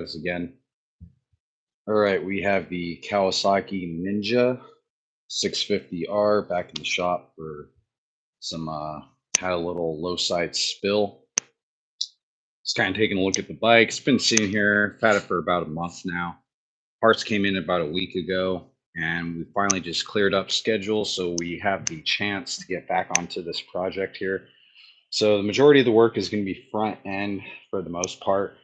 this again. All right, we have the Kawasaki Ninja 650R back in the shop for some had a little low side spill. Just kind of taking a look at the bike. It's been sitting here. I've had it for about a month now. Parts came in about a week ago, and we finally just cleared up schedule, so we have the chance to get back onto this project here. So the majority of the work is going to be front end for the most part.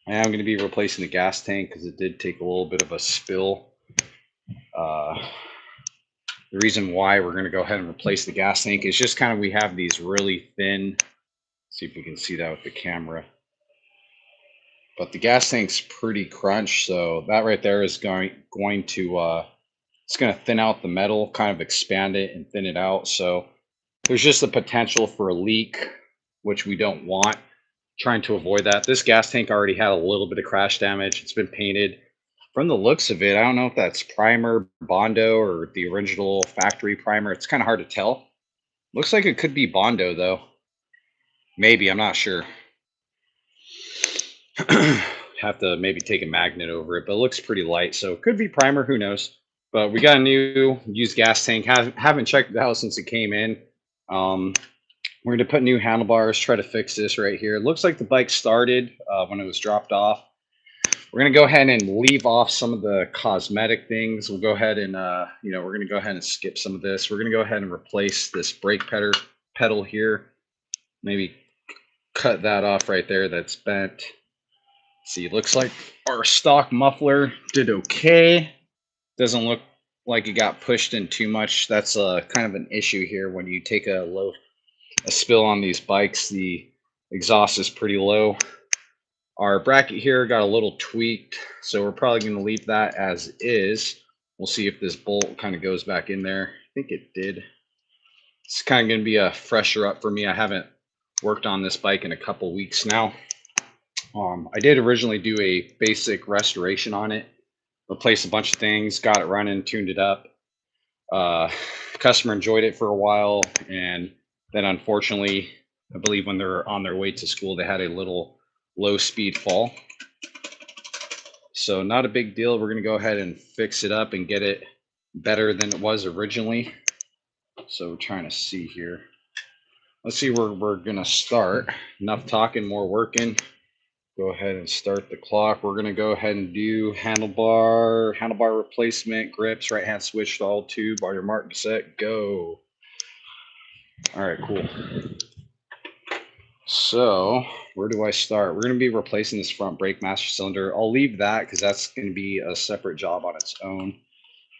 I am going to be replacing the gas tank because it did take a little bit of a spill. Uh, the reason why we're going to go ahead and replace the gas tank is just kind of we have these really thin. See if we can see that with the camera. But the gas tank's pretty crunched, so that right there is going to it's going to thin out the metal, kind of expand it and thin it out. So there's just the potential for a leak, which we don't want. Trying to avoid that. This gas tank already had a little bit of crash damage. It's been painted. From the looks of it, I don't know if that's primer, Bondo, or the original factory primer. It's kind of hard to tell. Looks like it could be Bondo, though. Maybe, I'm not sure. Have to maybe take a magnet over it, but it looks pretty light, so it could be primer, who knows. But we got a new used gas tank. Haven't checked it out since it came in. We're going to put new handlebars, try to fix this right here. It looks like the bike started when it was dropped off. We're going to go ahead and leave off some of the cosmetic things. We'll go ahead and, we're going to go ahead and skip some of this. We're going to go ahead and replace this brake pedal here. Maybe cut that off right there. That's bent. See, it looks like our stock muffler did okay. Doesn't look like it got pushed in too much. That's kind of an issue here when you take a spill on these bikes. The exhaust is pretty low. Our bracket here got a little tweaked, so we're probably going to leave that as is. We'll see if this bolt kind of goes back in there. I think it did. It's kind of going to be a fresher up for me. I haven't worked on this bike in a couple weeks now. I did originally do a basic restoration on it, replaced a bunch of things, got it running, tuned it up. Customer enjoyed it for a while, and then unfortunately, I believe when they're on their way to school, they had a little low speed fall. So not a big deal. We're going to go ahead and fix it up and get it better than it was originally. So we're trying to see here. Let's see where we're going to start. Enough talking, more working. Go ahead and start the clock. We're going to go ahead and do handlebar replacement, grips, right hand switch to all tube. Are your mark, set, go. All right, cool. So where do I start? We're going to be replacing this front brake master cylinder. I'll leave that because that's going to be a separate job on its own.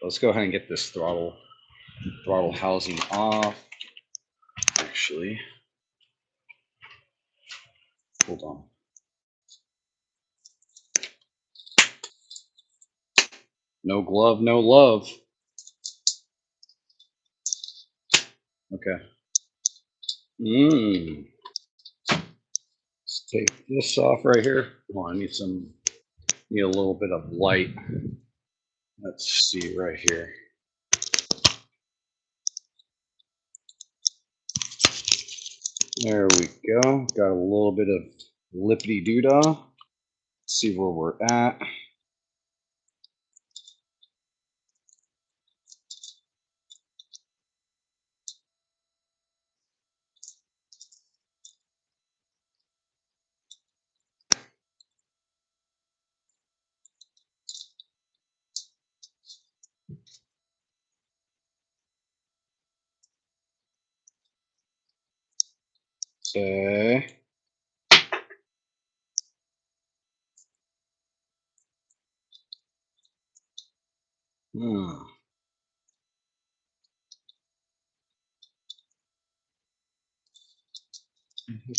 Let's go ahead and get this throttle housing off. Actually, hold on. No glove, no love. Okay. Let's take this off right here. Oh, I need a little bit of light. Let's see right here. There we go. Got a little bit of lippity doodah. Let's see where we're at. Okay.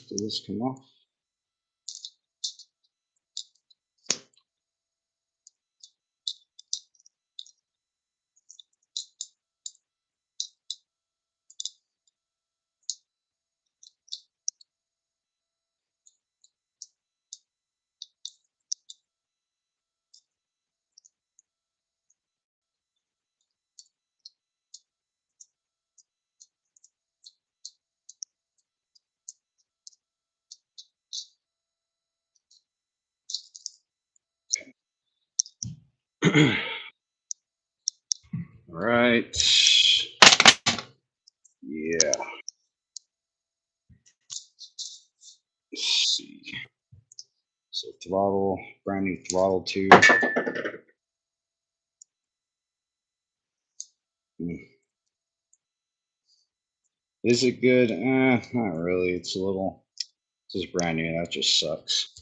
Did this come off? All right. Yeah. Let's see. So throttle, brand new throttle tube. Is it good? Not really. It's a little. This is brand new. That just sucks.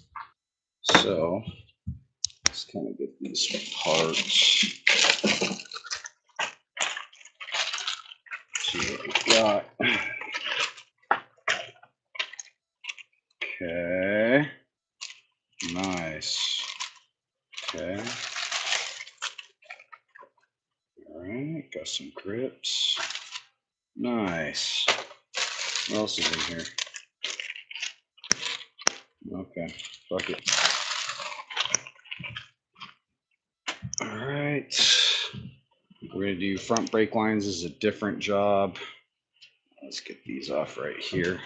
So let's kind of get these parts. See what we got. Okay. Nice. Okay. All right. Got some grips. Nice. What else is in here? Okay. Fuck it. All right. We're going to do front brake lines. This is a different job. Let's get these off right here.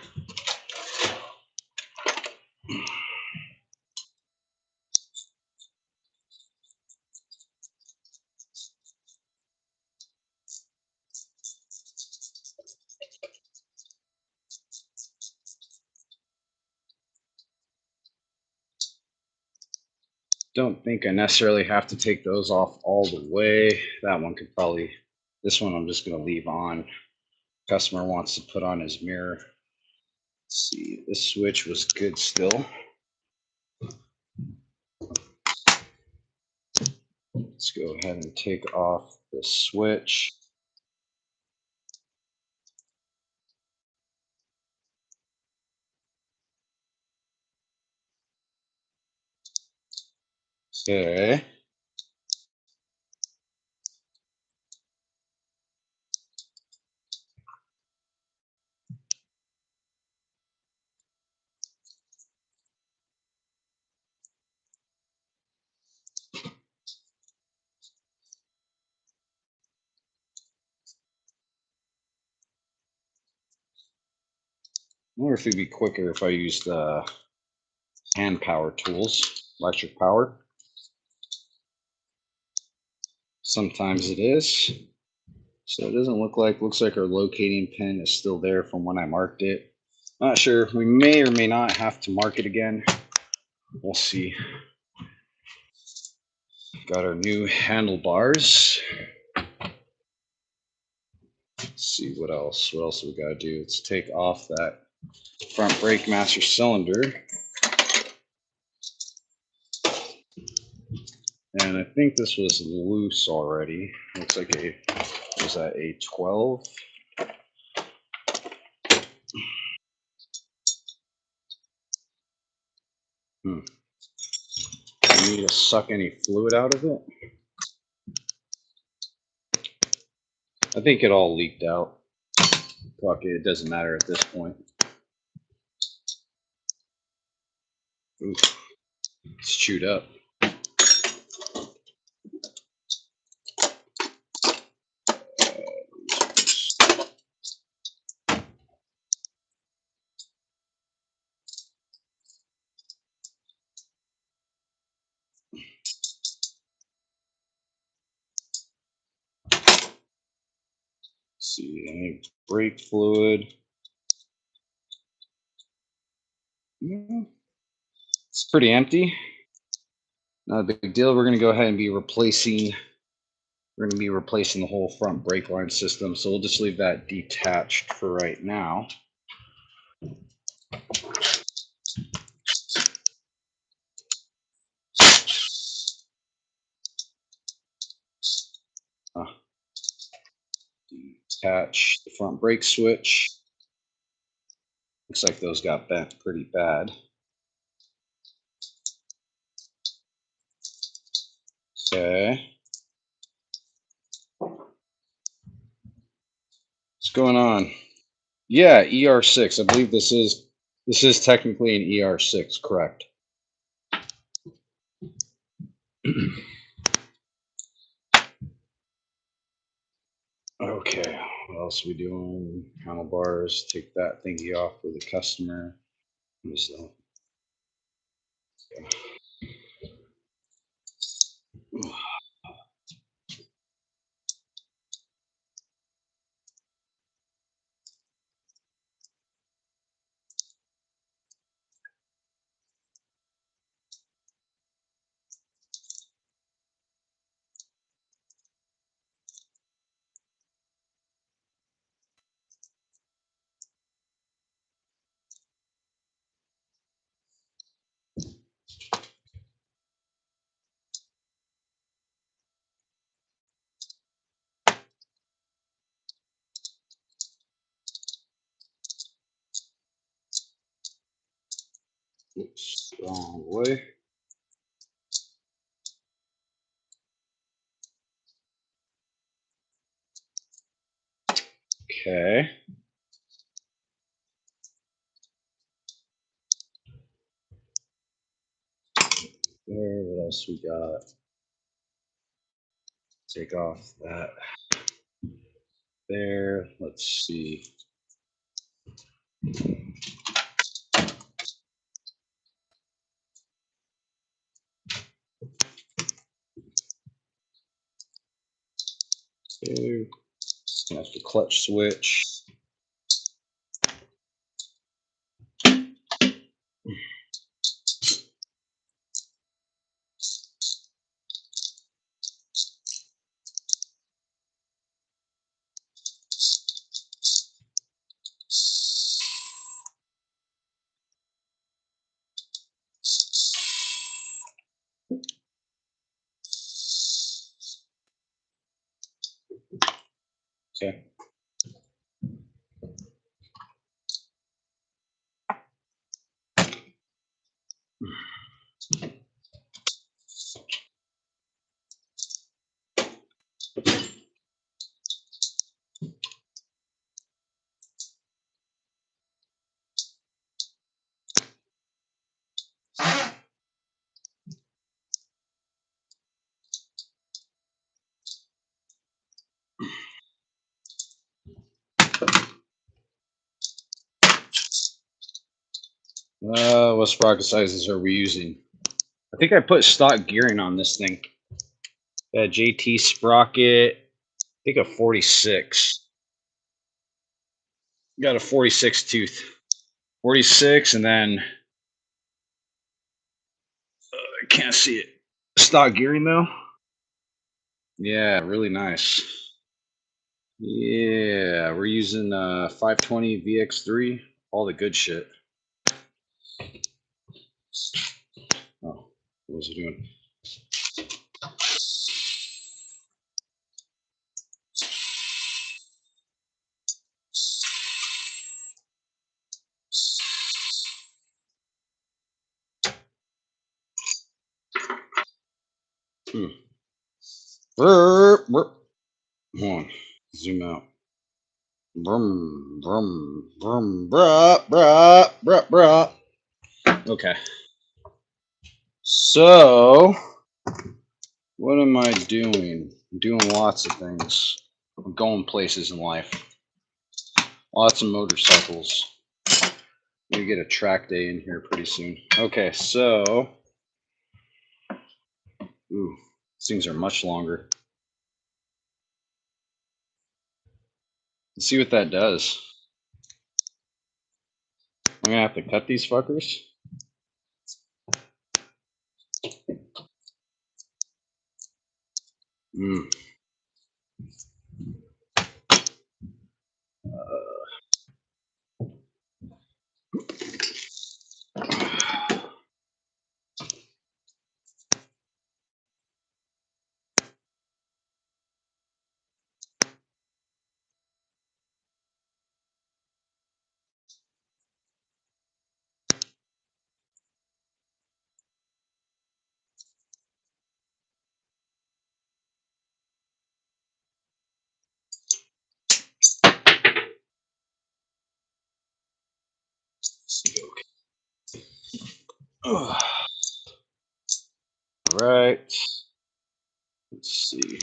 Don't think I necessarily have to take those off all the way. That one could probably, this one I'm just going to leave on. Customer wants to put on his mirror. Let's see, this switch was good still. Let's go ahead and take off the switch. Okay. I wonder if it'd be quicker if I used hand power tools, electric power. Sometimes it is. So it doesn't looks like our locating pin is still there from when I marked it. Not sure. We may or may not have to mark it again. We'll see. Got our new handlebars. Let's see what else. What else we gotta do? Let's take off that front brake master cylinder. And I think this was loose already. Looks like was that a 12? Do you need to suck any fluid out of it? I think it all leaked out. Fuck it, it doesn't matter at this point. Oof, it's chewed up. See, any brake fluid. It's pretty empty. Not a big deal. We're going to go ahead and be replacing. We're going to be replacing the whole front brake line system. So we'll just leave that detached for right now. Detach the front brake switch. Looks like those got bent pretty bad. Okay. What's going on? Yeah, ER6. I believe this is technically an ER6, correct? Okay, what else are we doing? Handlebars, take that thingy off for the customer. So, Wrong way. Okay. There, what else we got? Take off that there. Let's see. There. That's the clutch switch. Okay. What sprocket sizes are we using? I think I put stock gearing on this thing. Got a JT sprocket. I think a 46. Got a 46 tooth. 46, and then I can't see it. Stock gearing though. Yeah, really nice. Yeah, we're using 520 VX3, all the good shit. Oh, what was it doing? Hold on, zoom out. Brum, brum, brum, brah, brah, brah, brah. Okay. So, what am I doing? I'm doing lots of things. I'm going places in life. Lots of motorcycles. We get a track day in here pretty soon. Okay, so, ooh, these things are much longer. Let's see what that does. I'm gonna have to cut these fuckers. Hmm. All right. Let's see.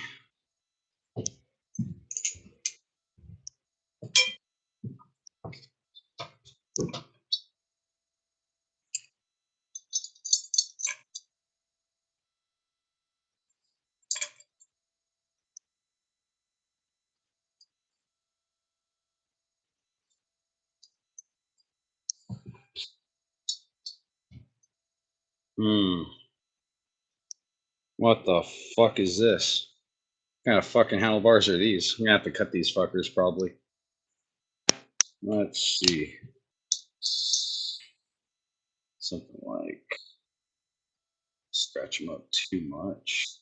Hmm. What the fuck is this? What kind of fucking handlebars are these? I'm gonna have to cut these fuckers probably. Let's see. Something like scratch them up too much.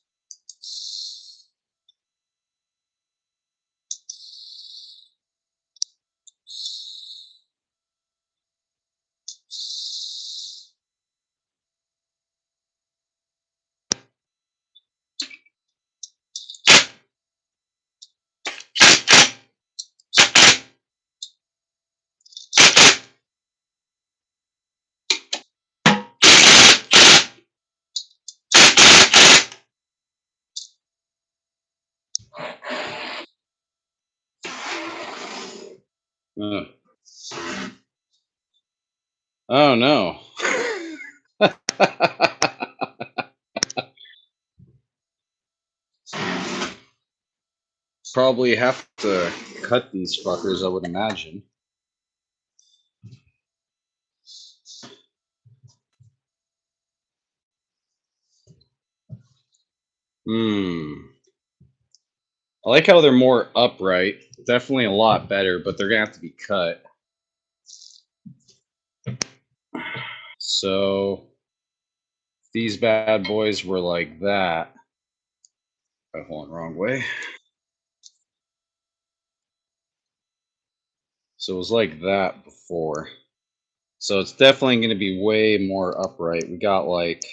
Uh, oh no. Probably have to cut these fuckers, I would imagine. Hmm. I like how they're more upright. Definitely a lot better, but they're gonna have to be cut. So these bad boys were like that. Oh, hold on, wrong way. So it was like that before. So it's definitely going to be way more upright. We got like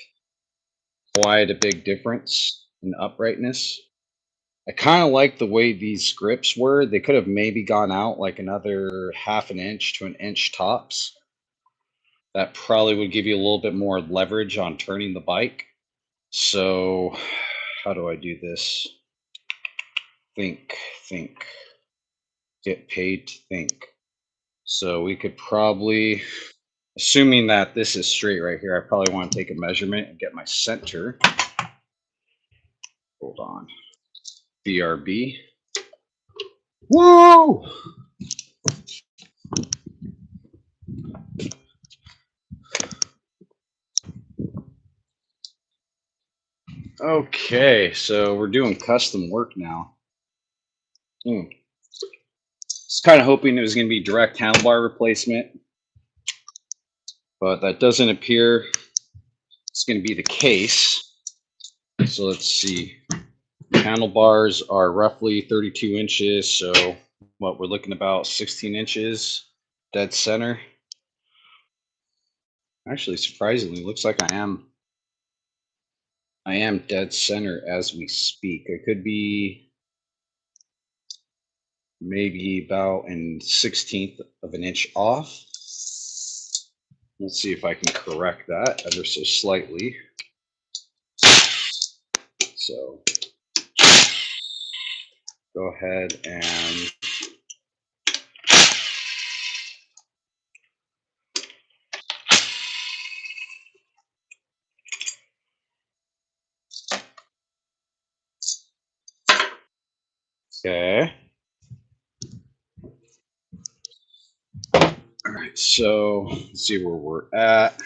quite a big difference in uprightness. I kind of like the way these grips were. They could have maybe gone out like another half an inch to an inch tops. That probably would give you a little bit more leverage on turning the bike. So, how do I do this? Think. Get paid to think. So we could probably, assuming that this is straight right here, I probably want to take a measurement and get my center. Hold on. BRB. Whoa! Okay, so we're doing custom work now. Was kind of hoping it was going to be direct handlebar replacement, but that doesn't appear it's going to be the case. So let's see. Handlebars are roughly 32 inches, so what we're looking about 16 inches dead center. Actually, surprisingly, looks like I am dead center as we speak. I could be maybe about an 16th of an inch off. Let's see if I can correct that ever so slightly. So go ahead and okay. All right, so let's see where we're at.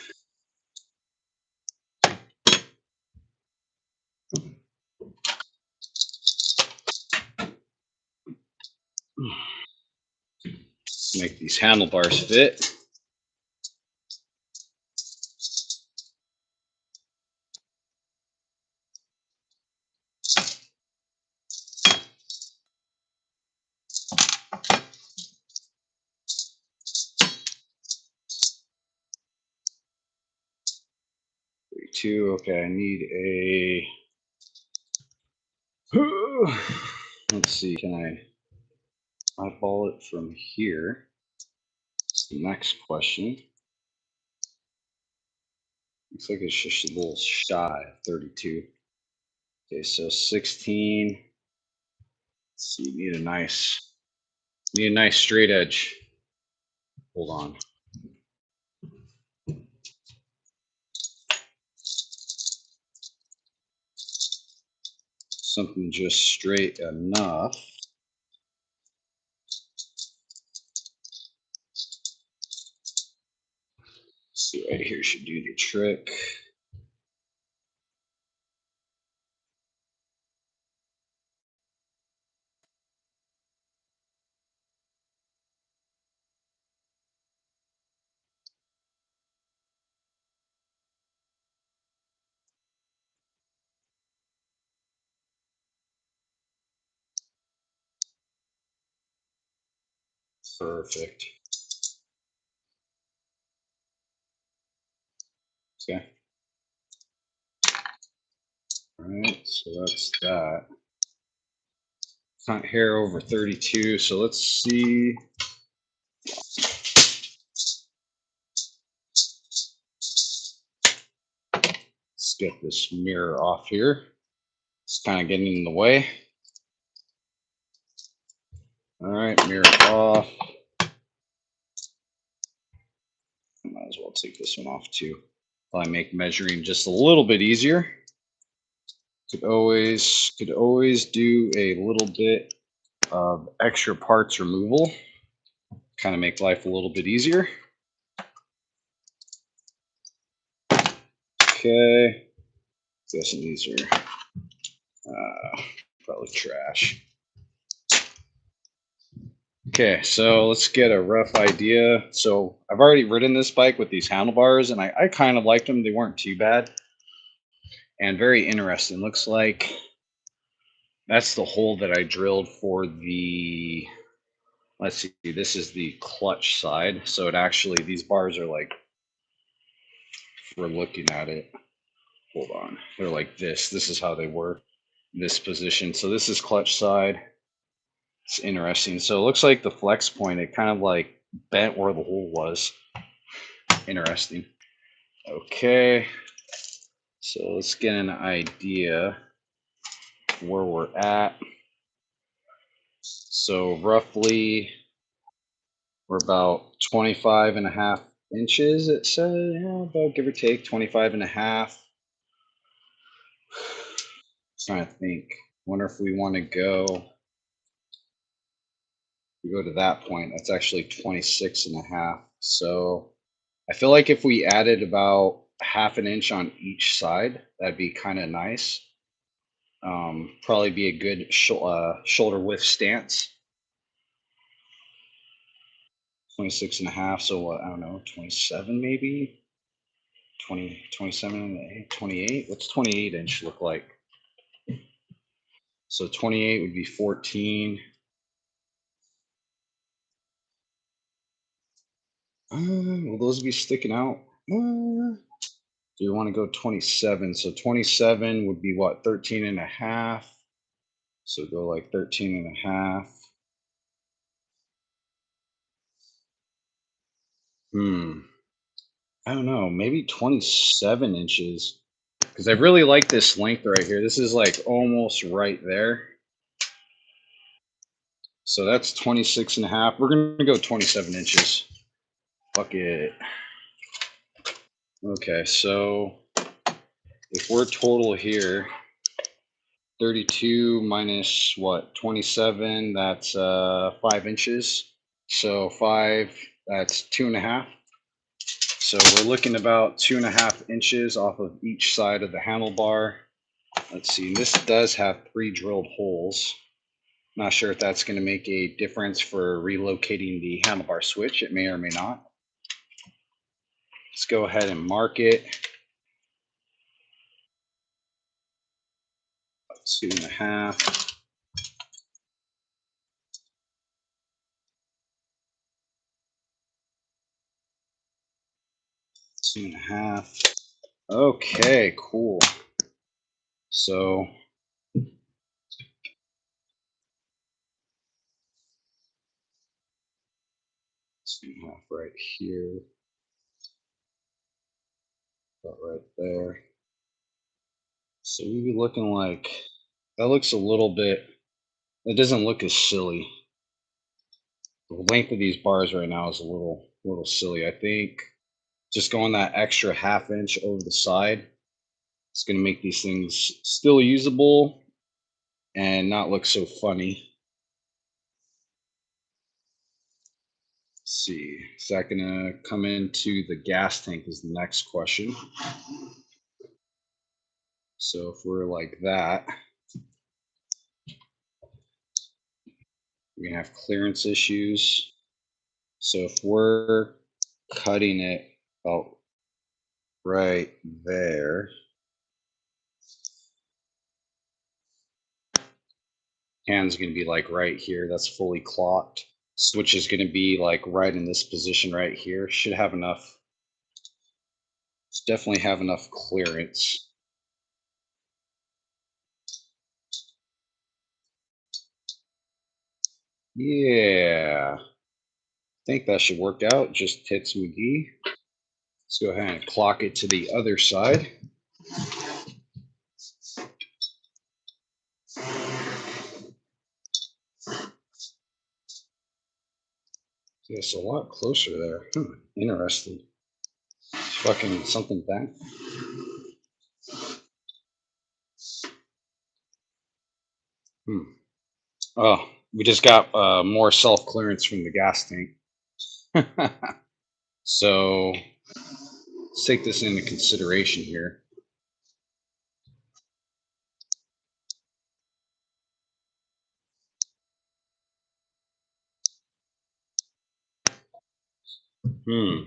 Make these handlebars fit. Two. Okay, I need a. Let's see. Can I eyeball it from here? That's the next question. Looks like it's just a little shy of 32. Okay, so 16. Let's see. Need a nice straight edge. Hold on. Something just straight enough. See, right here should do the trick. Perfect. Okay. All right, so that's that. Front hair over 32. So let's see. Let's get this mirror off here. It's kind of getting in the way. All right, mirror off. Might as well take this one off too. Probably make measuring just a little bit easier. Could always do a little bit of extra parts removal. Kind of make life a little bit easier. Okay. Guessing these are probably trash. Okay, so let's get a rough idea. So I've already ridden this bike with these handlebars, and I kind of liked them. They weren't too bad and very interesting. Looks like that's the hole that I drilled for the, let's see, this is the clutch side. So it actually, these bars are like, if we're looking at it, hold on, they're like this. This is how they were, this position. So this is clutch side. It's interesting. So it looks like the flex point, it kind of like bent where the hole was. Interesting. Okay. So let's get an idea where we're at. So roughly we're about 25.5 inches. It says, yeah, about give or take 25.5. Trying to think. Wonder if we want to go. We go to that point. That's actually 26.5. So I feel like if we added about half an inch on each side, that'd be kind of nice. Probably be a good shoulder width stance. 26.5. So what? I don't know, 27 maybe. 20, 27, 28. What's 28 inch look like? So 28 would be 14. Will those be sticking out? Do you want to go 27? So 27 would be what? 13.5. So go like 13.5. I don't know, maybe 27 inches. Because I really like this length right here. This is like almost right there. So that's 26.5. We're going to go 27 inches. Fuck it. Okay, so if we're total here, 32 minus what? 27, that's 5 inches. So 5, that's 2.5. So we're looking about 2.5 inches off of each side of the handlebar. Let's see, this does have pre-drilled holes. Not sure if that's going to make a difference for relocating the handlebar switch. It may or may not. Let's go ahead and mark it. 2.5. 2.5. Okay, cool. So 2.5 right here, about right there. So we'd be looking like, that looks a little bit, it doesn't look as silly. The length of these bars right now is a little silly. I think just going that extra half inch over the side, it's going to make these things still usable and not look so funny. Let's see, is that going to come into the gas tank is the next question. So if we're like that, we're going to have clearance issues. So if we're cutting it about right there, hand's going to be like right here. That's fully clocked. Switch is going to be like right in this position right here. Should have enough. Definitely have enough clearance. Yeah, I think that should work out. Just hits McGee. Let's go ahead and clock it to the other side. Yes, a lot closer there. Interesting. Fucking something bad. Oh, we just got more self clearance from the gas tank. So let's take this into consideration here. Hmm.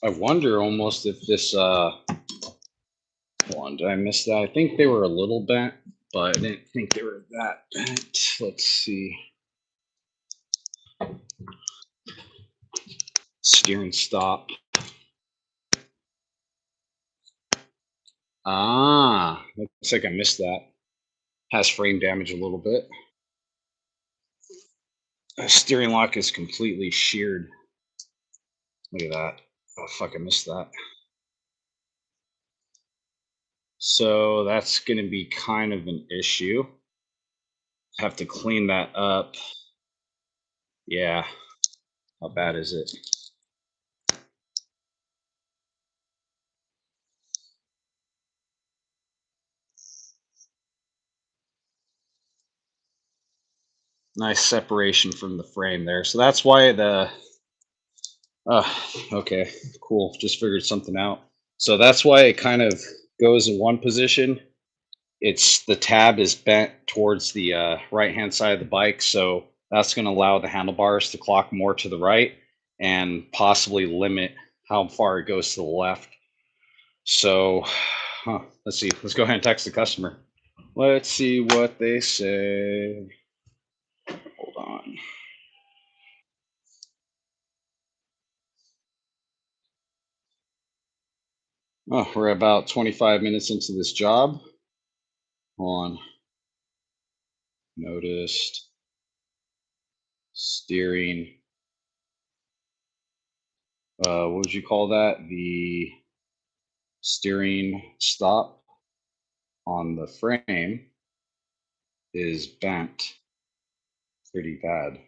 I wonder almost if this hold on, did I miss that? I think they were a little bent, but I didn't think they were that bent. Let's see. Steering stop. Ah, looks like I missed that. Has frame damage a little bit. Steering lock is completely sheared. Look at that. Oh fuck, I missed that. So that's going to be kind of an issue. Have to clean that up. Yeah. How bad is it? Nice separation from the frame there. So that's why the okay, cool. Just figured something out. So that's why it kind of goes in one position. It's the tab is bent towards the right hand side of the bike, so that's going to allow the handlebars to clock more to the right and possibly limit how far it goes to the left. So, let's see. Let's go ahead and text the customer. Let's see what they say. Hold on. Oh, we're about 25 minutes into this job. Hold on. Noticed steering. What would you call that? The steering stop on the frame is bent pretty bad.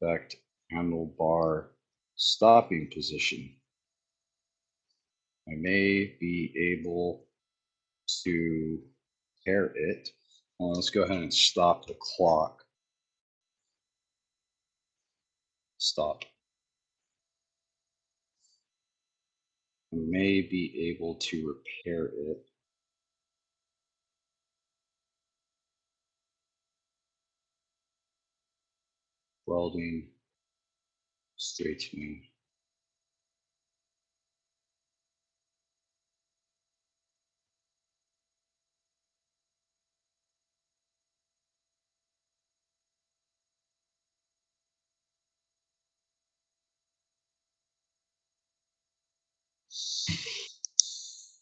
Effect handlebar stopping position. I may be able to pair it. Well, let's go ahead and stop the clock. Stop. I may be able to repair it. Welding, straightening.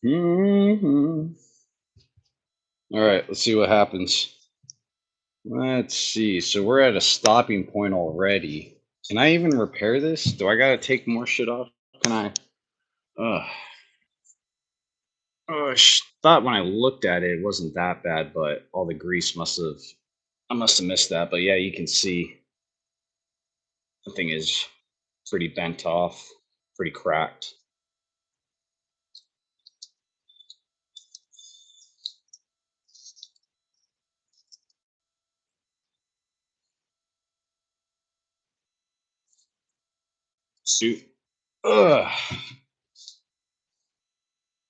Mm-hmm. All right, let's see what happens. Let's see. So we're at a stopping point already. Can I even repair this? Do I gotta take more shit off? Can I? Ugh. Oh, I thought when I looked at it, it wasn't that bad, but all the grease must have. I must have missed that. But yeah, you can see the thing is pretty bent off, pretty cracked. Suit. Ugh.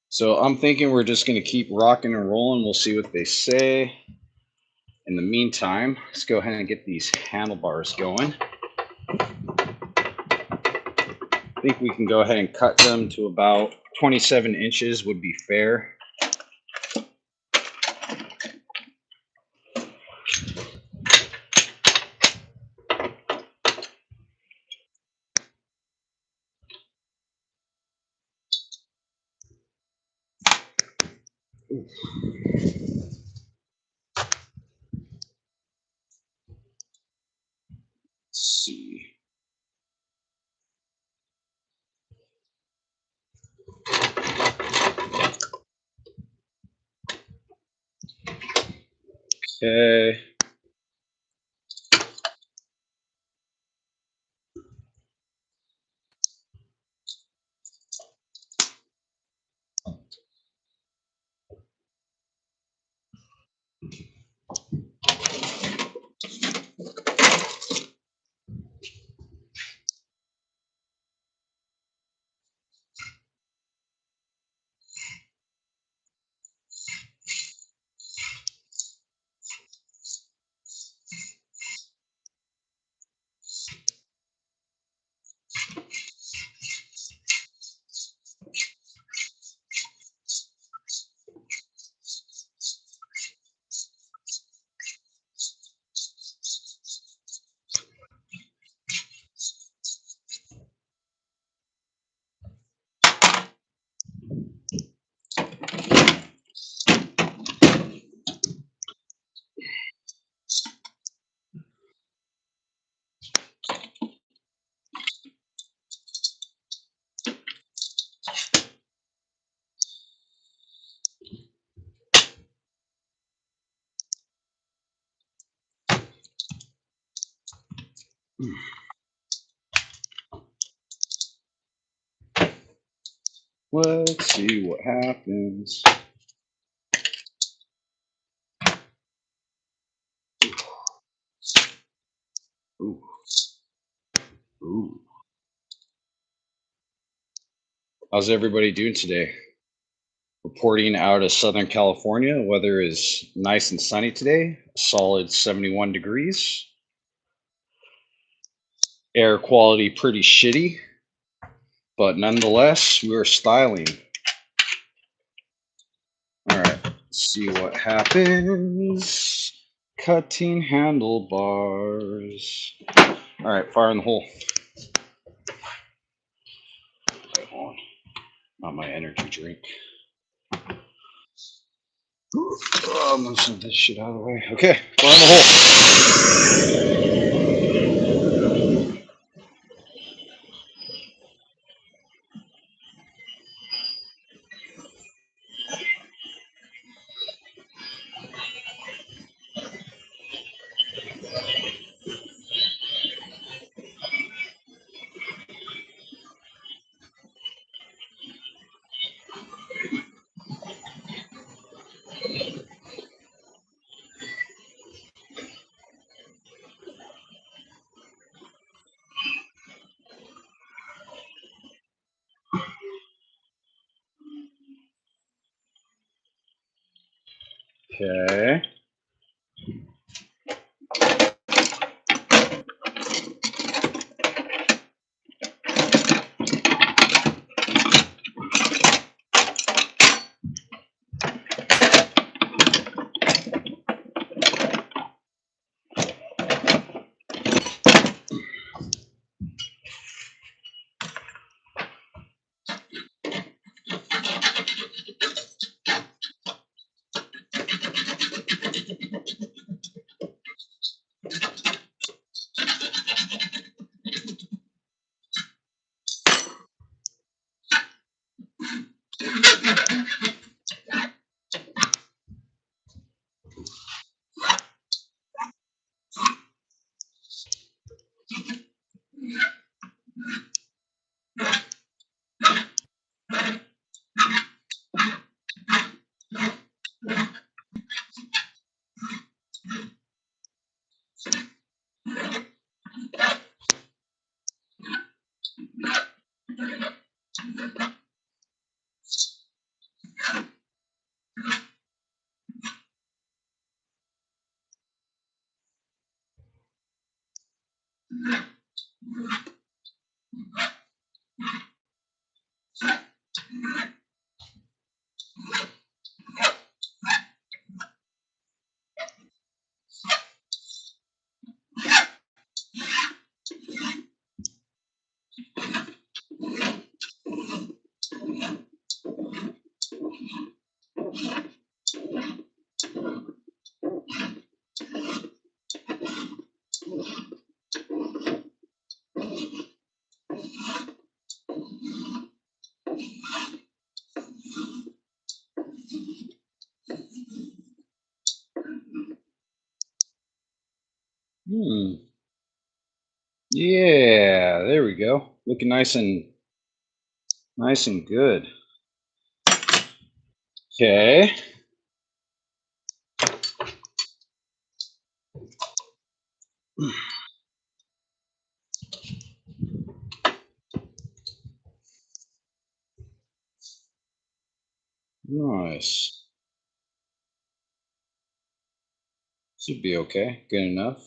So I'm thinking we're just gonna keep rocking and rolling. We'll see what they say. In the meantime, let's go ahead and get these handlebars going. I think we can go ahead and cut them to about 27 inches would be fair. Let's see. Okay. Let's see what happens. Ooh. Ooh. How's everybody doing today? Reporting out of Southern California. Weather is nice and sunny today, solid 71 degrees. Air quality pretty shitty, but nonetheless, we're styling. All right, let's see what happens. Cutting handlebars. All right, fire in the hole. Okay, hold on. Not my energy drink. Oh, I'm gonna send this shit out of the way. Okay, fire in the hole. Okay. Yeah, there we go. Looking nice and good. Okay. Nice. Should be okay. Good enough.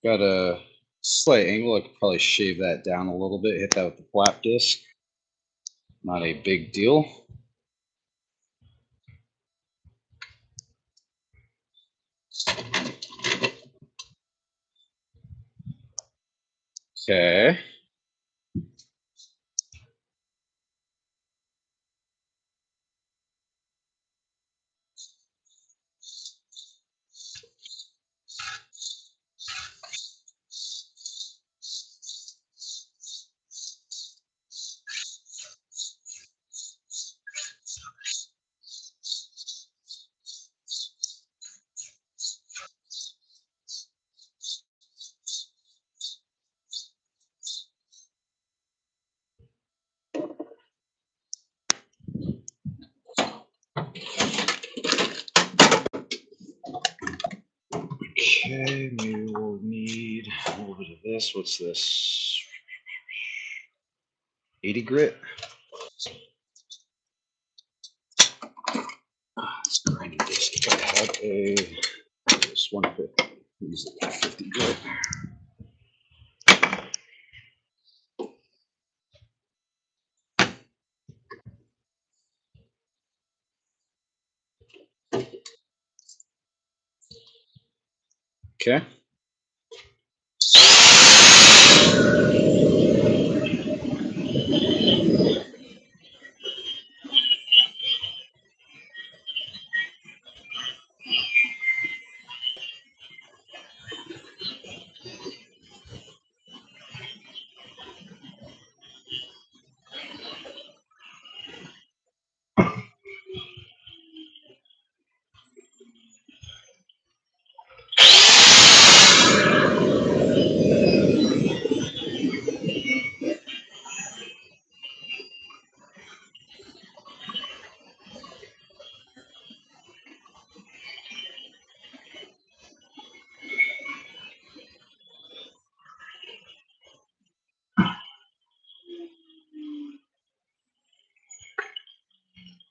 Got a slight angle. I could probably shave that down a little bit. Hit that with the flap disc. Not a big deal. Okay. Okay, maybe we'll need a little bit of this. What's this? 80 grit. It's grinding disc. I have this 150. Use the 50 grit. Okay.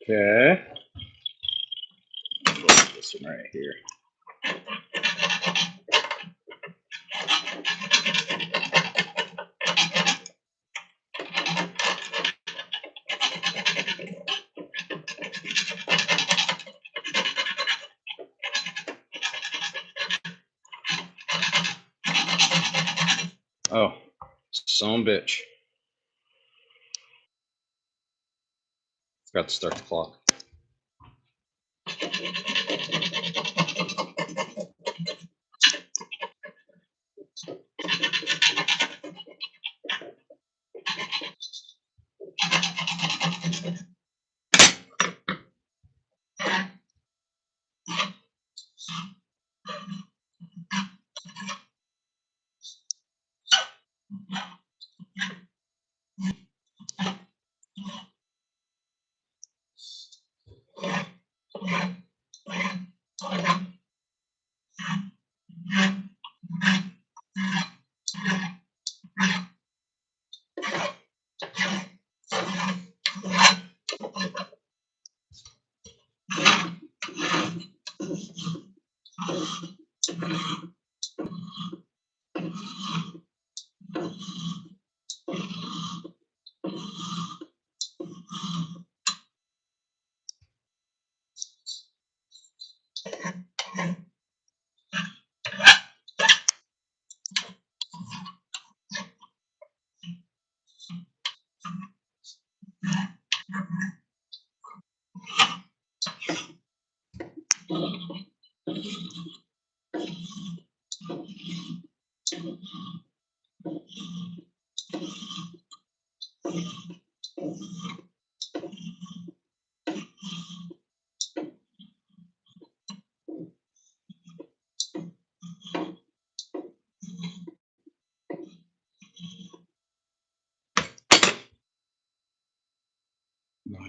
Okay. This one right here. Oh, son of a bitch. Forgot to start the clock.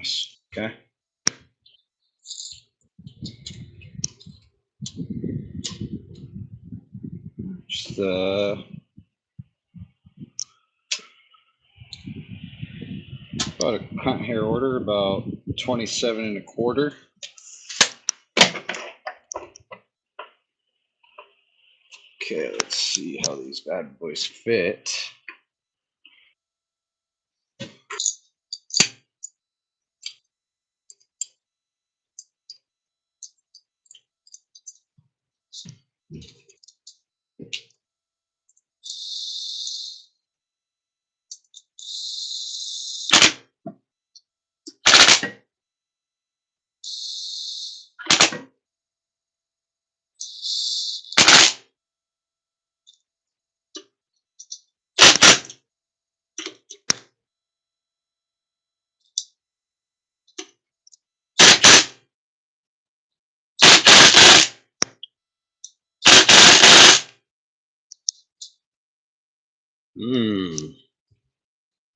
Nice. Okay. Just about a cut hair order, about 27 and a quarter. Okay, let's see how these bad boys fit.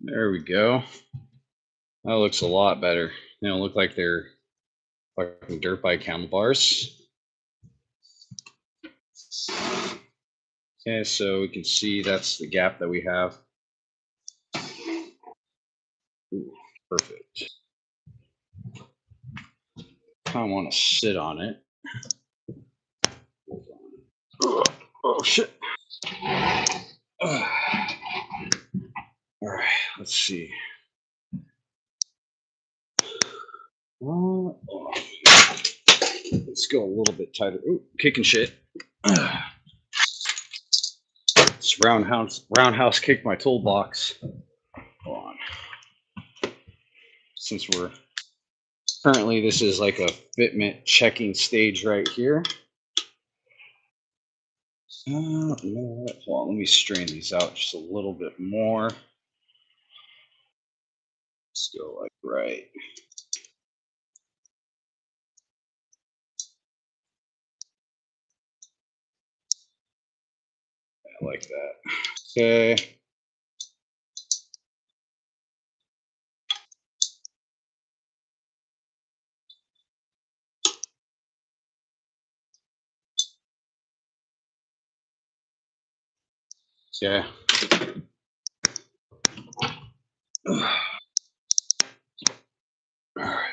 There we go. That looks a lot better. They don't look like they're fucking dirt bike handlebars. Okay, so we can see that's the gap that we have. Ooh, perfect. I want to sit on it. Oh shit. All right, let's see. Let's go a little bit tighter. Ooh, kicking shit. It's roundhouse kicked my toolbox. Hold on. Since we're currently, this is like a fitment checking stage right here. You know what? Hold on, let me strain these out just a little bit more. Let's go like right. I like that. Okay. Yeah. All right.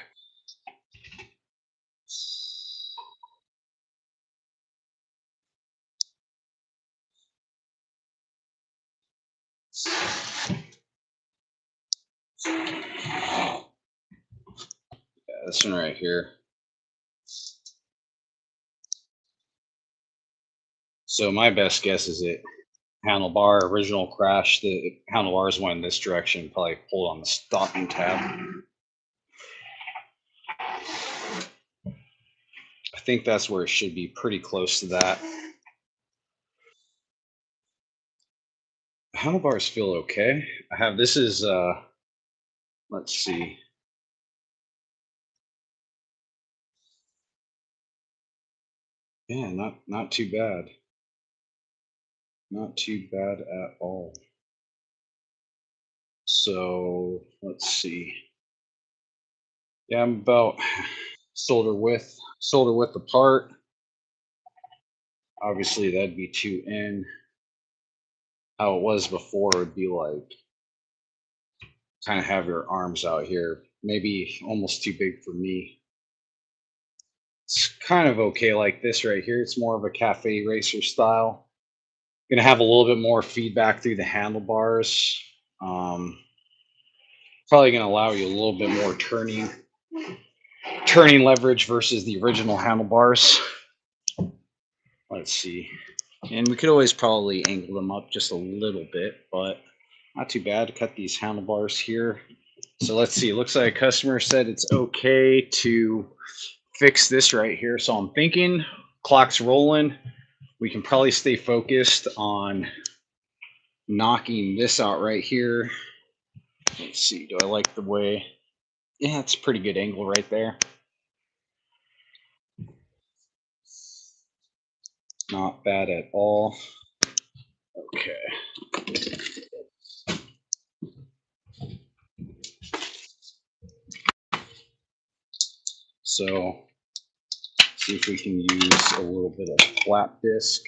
Yeah, this one right here. So my best guess is it handlebar original crash. The handlebars went in this direction. Probably pulled on the stopping tab. I think that's where it should be, pretty close to that. Handlebars feel okay. I have this is let's see. Yeah, not too bad. Not too bad at all. So let's see. Yeah, I'm about shoulder width apart. Obviously, that'd be two in. How it was before would be like kind of have your arms out here, maybe almost too big for me. It's kind of okay like this right here. It's more of a cafe racer style. Gonna have a little bit more feedback through the handlebars. Um, Probably gonna allow you a little bit more turning leverage versus the original handlebars. Let's see. And we could always probably angle them up just a little bit, but not too bad to cut these handlebars here. So let's see. It looks like a customer said it's okay to fix this right here. So I'm thinking clock's rolling. We can probably stay focused on knocking this out right here. Let's see. Do I like the way? Yeah, it's a pretty good angle right there. Not bad at all. Okay. So see if we can use a little bit of flap disc.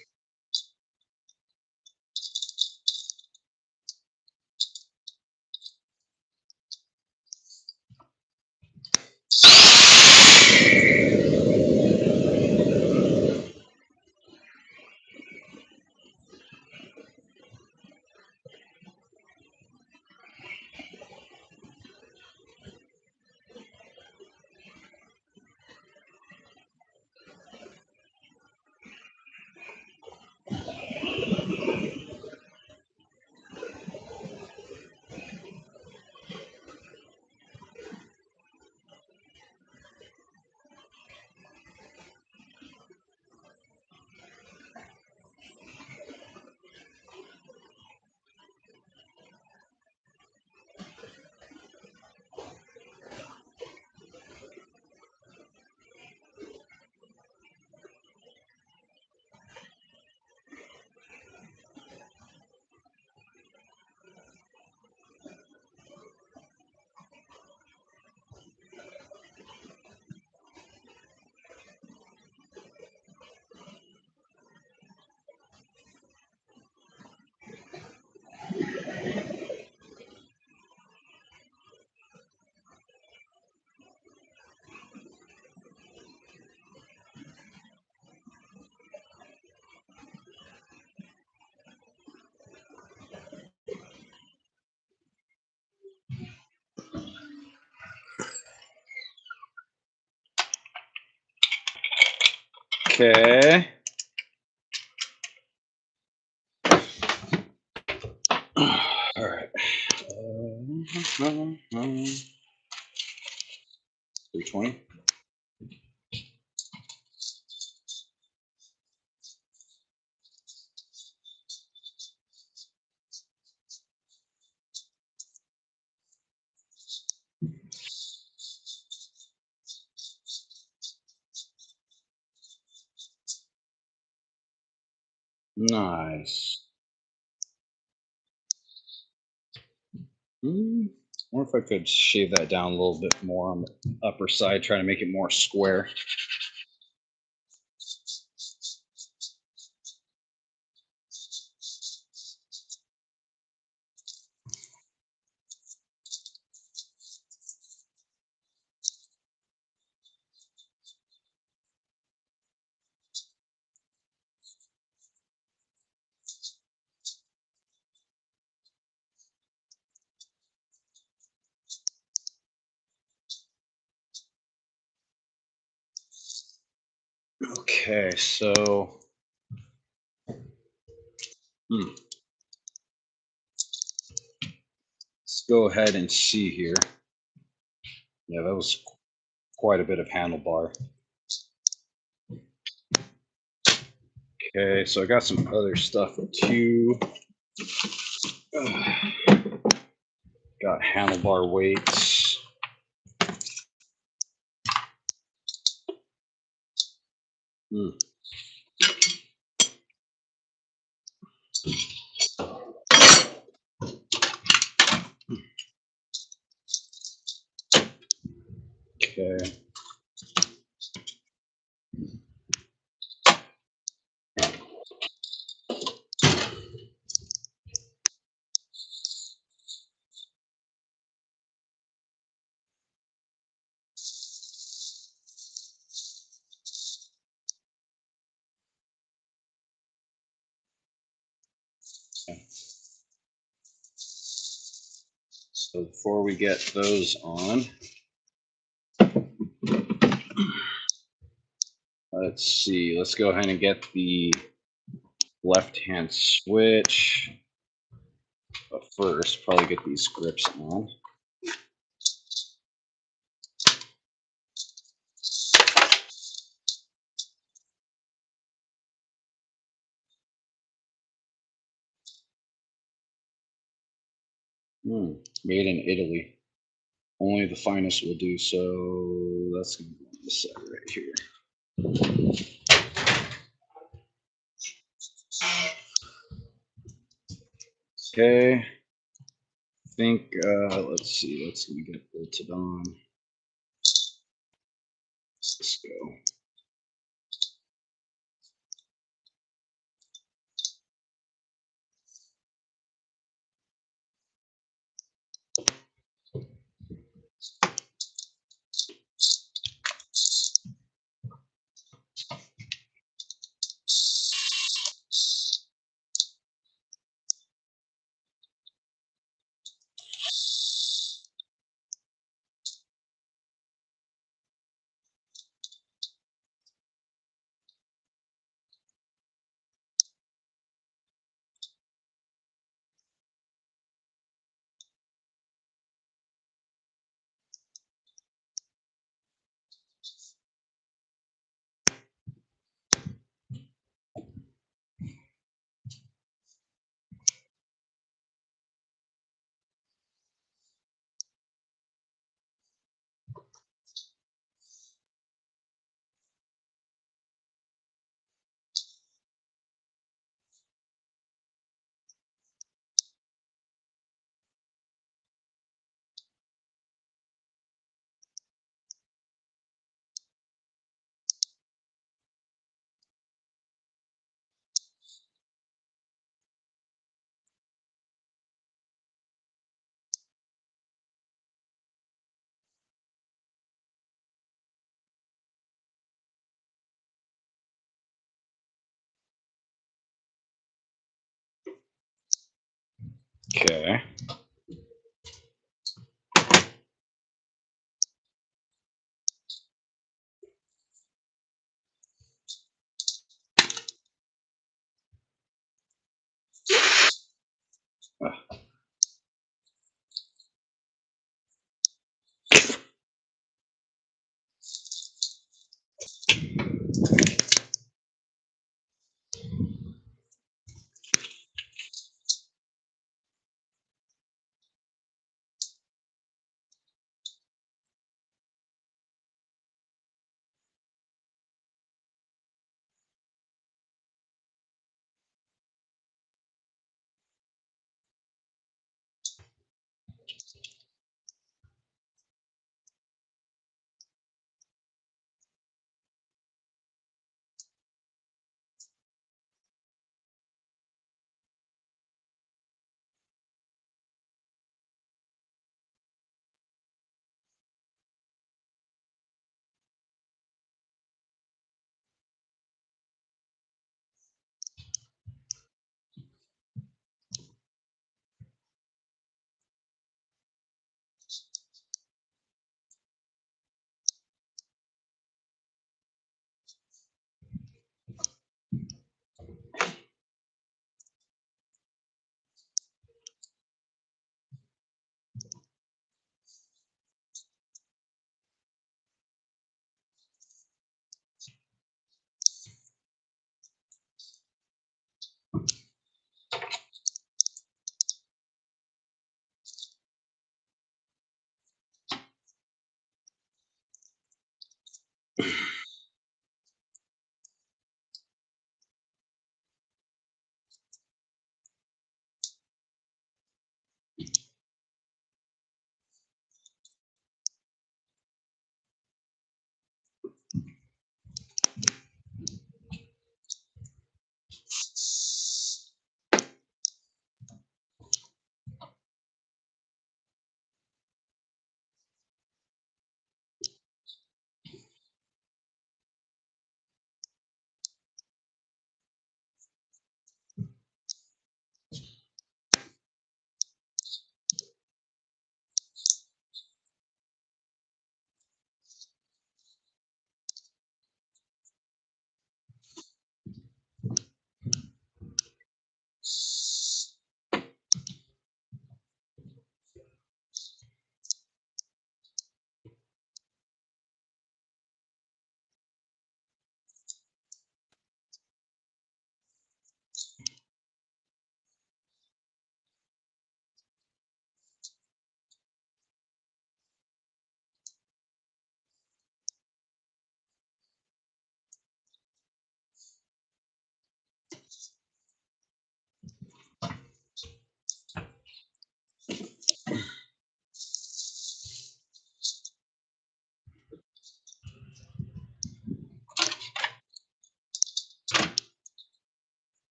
Okay. All right. 320. Nice. I wonder if I could shave that down a little bit more on the upper side, try to make it more square. Okay, so let's go ahead and see here. Yeah, that was quite a bit of handlebar. Okay, so I got some other stuff too. Got handlebar weights. Okay. So before we get those on, let's see. Let's go ahead and get the left-hand switch. But first, probably get these grips on. Made in Italy. Only the finest will do. So that's going to be on this side right here. Okay. I think, let's see, that's going to get bolted on. Let's go. Okay.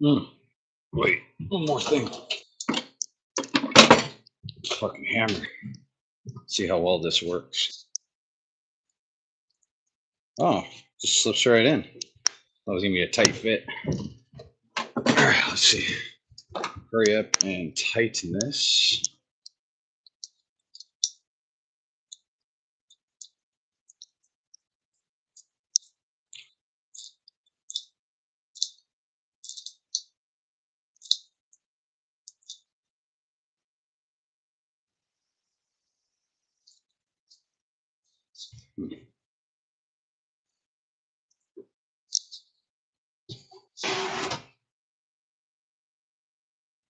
Wait, one more thing. Fucking hammer. See how well this works. Oh, just slips right in. That was gonna be a tight fit. All right, let's see. Hurry up and tighten this.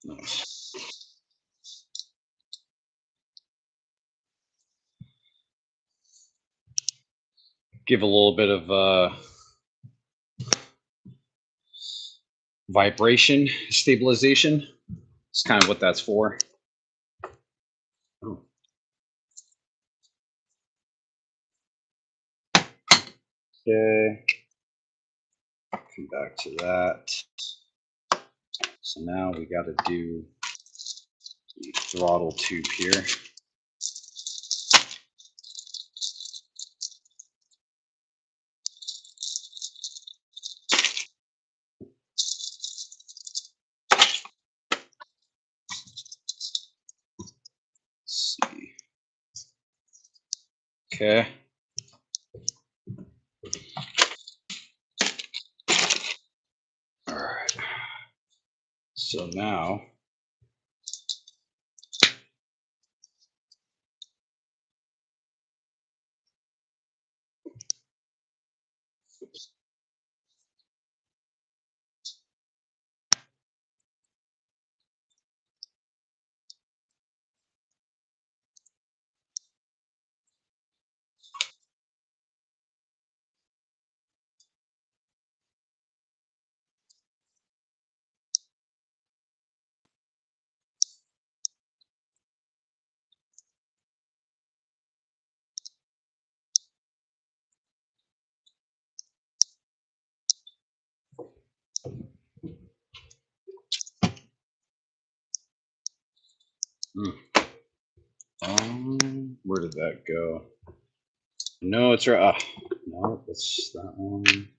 Nice. Give a little bit of vibration stabilization. It's kind of what that's for. Oh. Okay. Come back to that. So now we got to do the throttle tube here. Let's see. Okay. All right. So now where did that go? No, it's right. No, that's that one.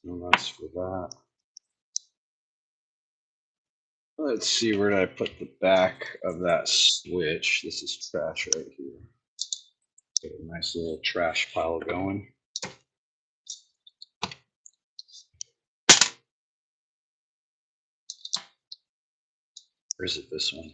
No, that's for that. Let's see, where did I put the back of that switch? This is trash right here. Get a nice little trash pile going. Or is it this one?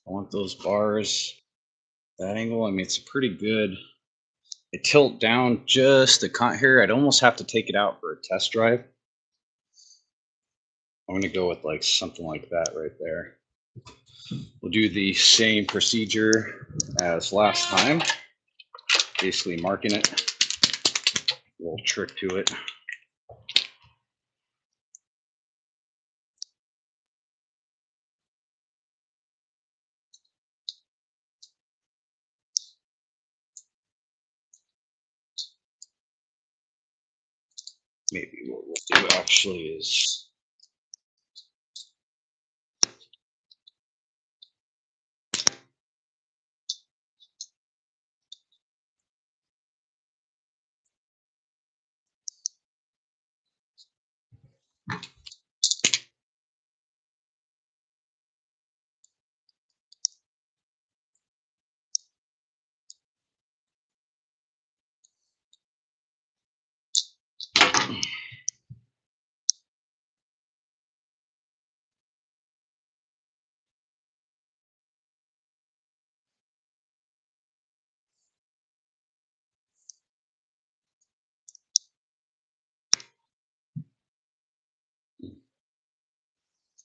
I want those bars, that angle. I mean, it's pretty good. It tilt down just a cut here. I'd almost have to take it out for a test drive. I'm going to go with like something like that right there. We'll do the same procedure as last time. Basically marking it. A little trick to it. Maybe what we'll do actually is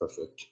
Perfect.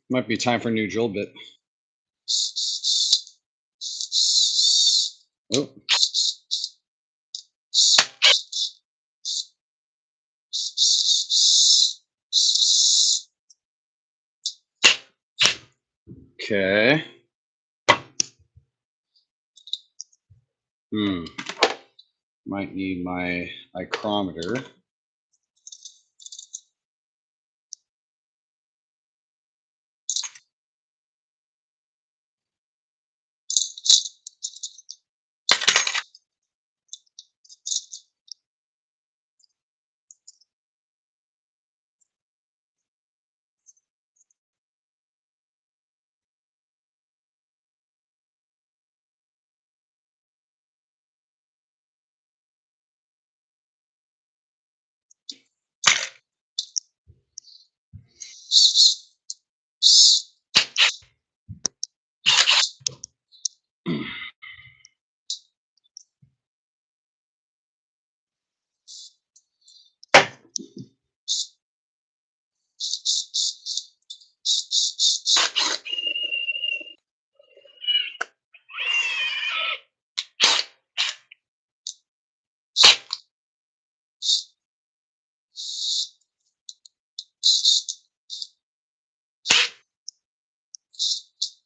Might be time for a new drill bit. Oh. Okay. Might need my micrometer.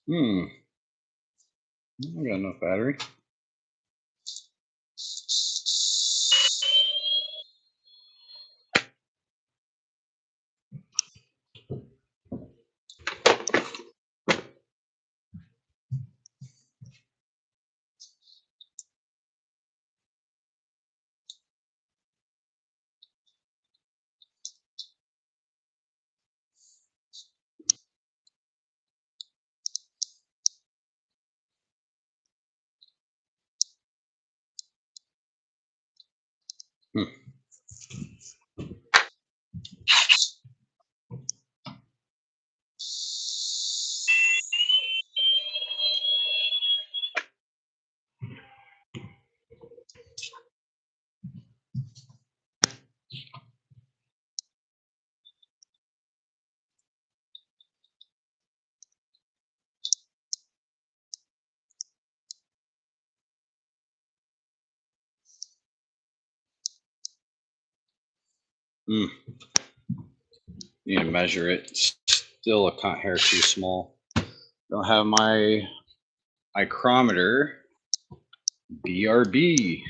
I got enough battery. Need to measure it. Still a hair too small. Don't have my micrometer. BRB.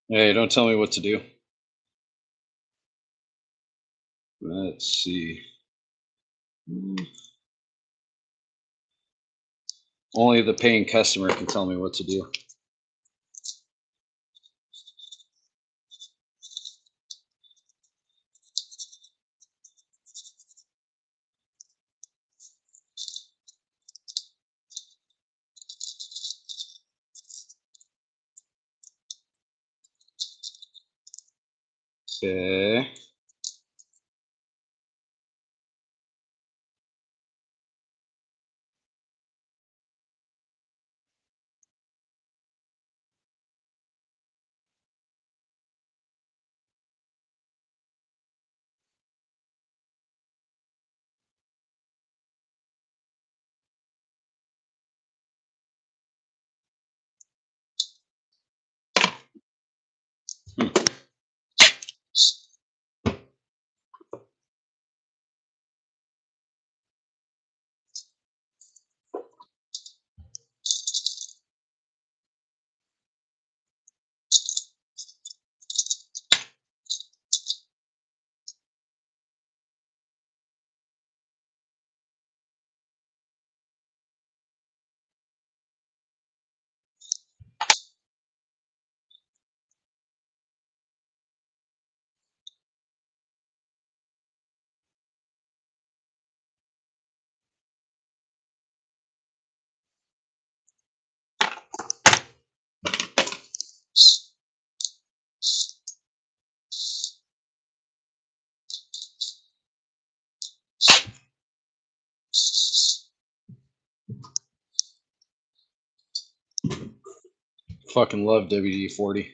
Hey, don't tell me what to do. Let's see. Only the paying customer can tell me what to do. Okay. Fucking love WD-40.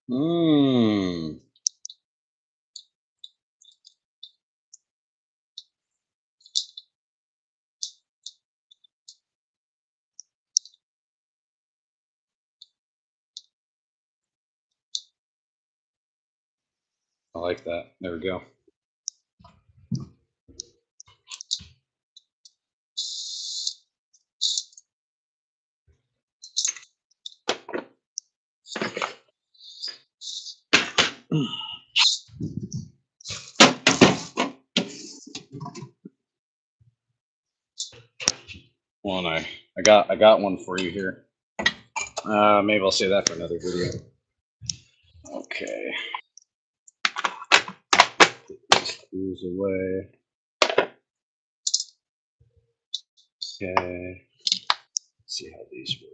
Mmm. I like that. There we go. Well, I got one for you here. Maybe I'll say that for another video. Okay. Put these screws away. Okay. Let's see how these work.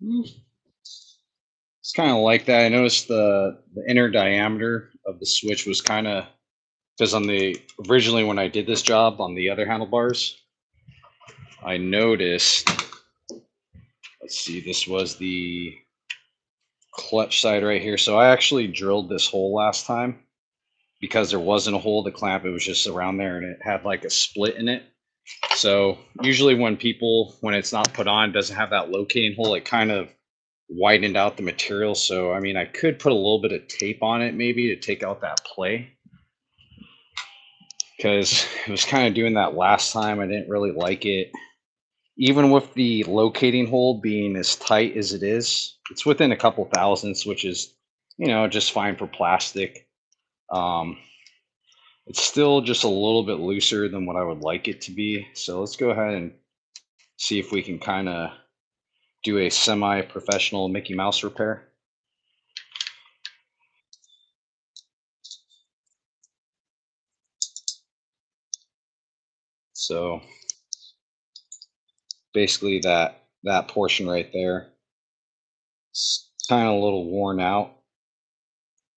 It's kind of like that. I noticed the inner diameter of the switch was kind of, because on the originally when I did this job on the other handlebars, I noticed. Let's see, this was the clutch side right here. So I actually drilled this hole last time because there wasn't a hole to clamp. It was just around there, and it had like a split in it. So usually when it's not put on, doesn't have that locating hole, it kind of widened out the material. So, I mean, I could put a little bit of tape on it maybe to take out that play, because it was kind of doing that last time. I didn't really like it. Even with the locating hole being as tight as it is, it's within a couple thousandths, which is, just fine for plastic. Um, it's still just a little bit looser than what I would like it to be. So let's go ahead and see if we can kind of do a semi-professional Mickey Mouse repair. So basically that portion right there, it's kind of a little worn out.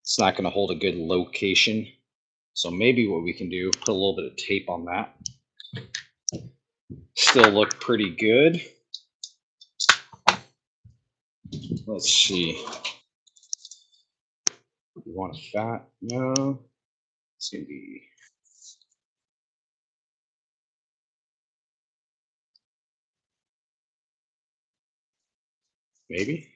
It's not going to hold a good location. So maybe what we can do, put a little bit of tape on that. Still look pretty good. Let's see. You want a fat? No. It's going to be. Maybe.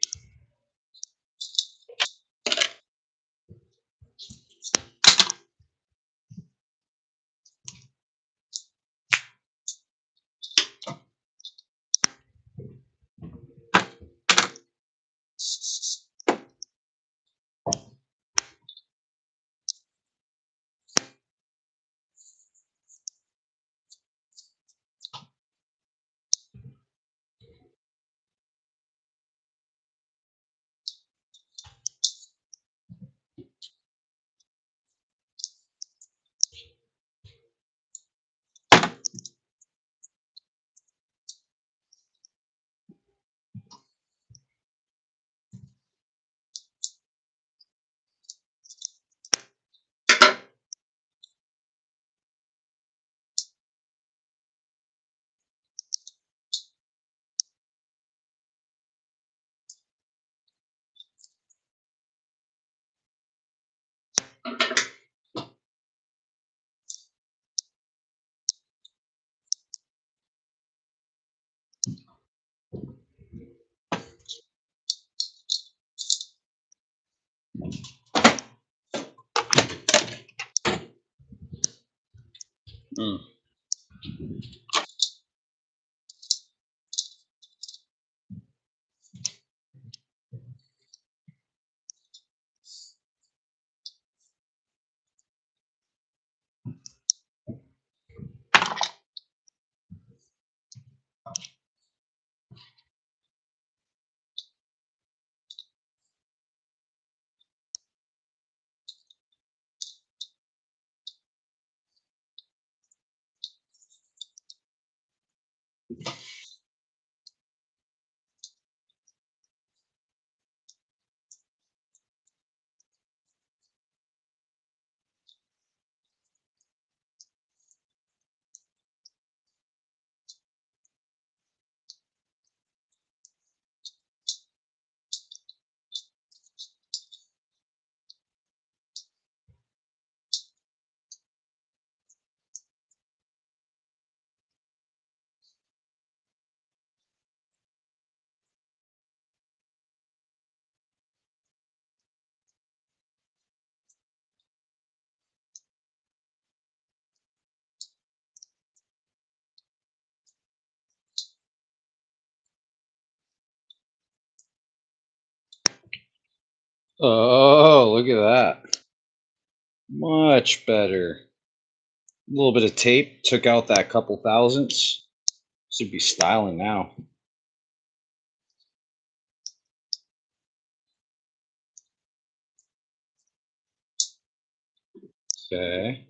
Mm. Oh, look at that. Much better. A little bit of tape took out that couple thousandths. Should be styling now. Okay.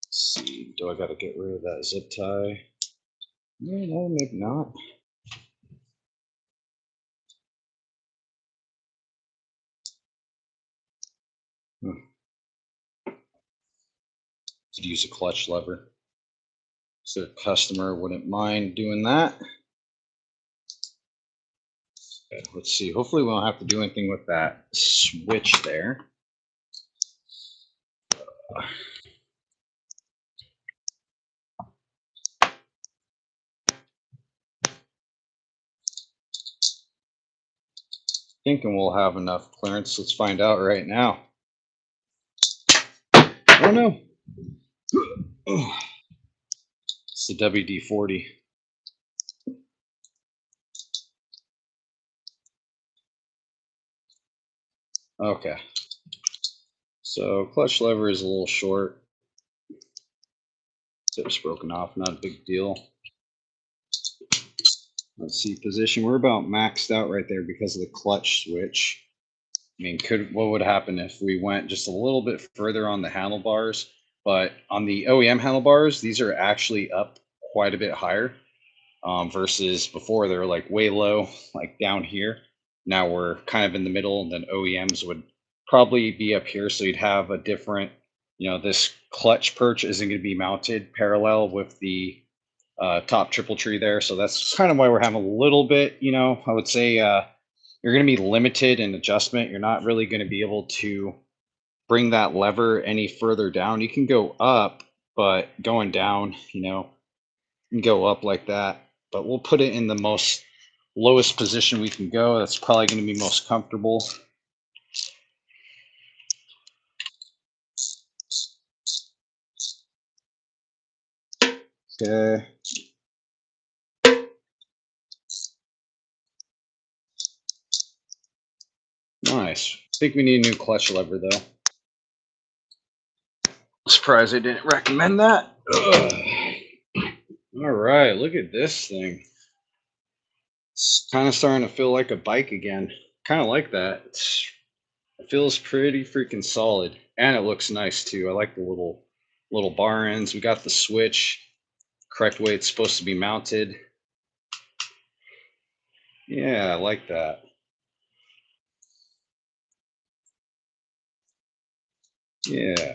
Let's see. Do I got to get rid of that zip tie? No, maybe not. Could use a clutch lever. So the customer wouldn't mind doing that. Okay, let's see. Hopefully we won't have to do anything with that switch there. Thinking we'll have enough clearance. Let's find out right now. Oh no. It's the WD-40. Okay. So clutch lever is a little short. Tip's broken off, not a big deal. Let's see, position. We're about maxed out right there because of the clutch switch. I mean, what would happen if we went just a little bit further on the handlebars? But on the OEM handlebars, these are actually up quite a bit higher versus before they were like way low, like down here. Now we're kind of in the middle, and then OEMs would probably be up here. So you'd have a different, this clutch perch isn't going to be mounted parallel with the top triple tree there. So that's kind of why we're having a little bit, I would say you're going to be limited in adjustment. You're not really going to be able to bring that lever any further down. You can go up, but going down, you can go up like that. But we'll put it in the lowest position we can go. That's probably going to be most comfortable. Okay. Nice. I think we need a new clutch lever though. Surprised I didn't recommend that. Ugh. All right, look at this thing. It's kind of starting to feel like a bike again. Kind of like that. It feels pretty freaking solid, and it looks nice too. I like the little bar ends. We got the switch, correct way it's supposed to be mounted. Yeah, I like that. Yeah.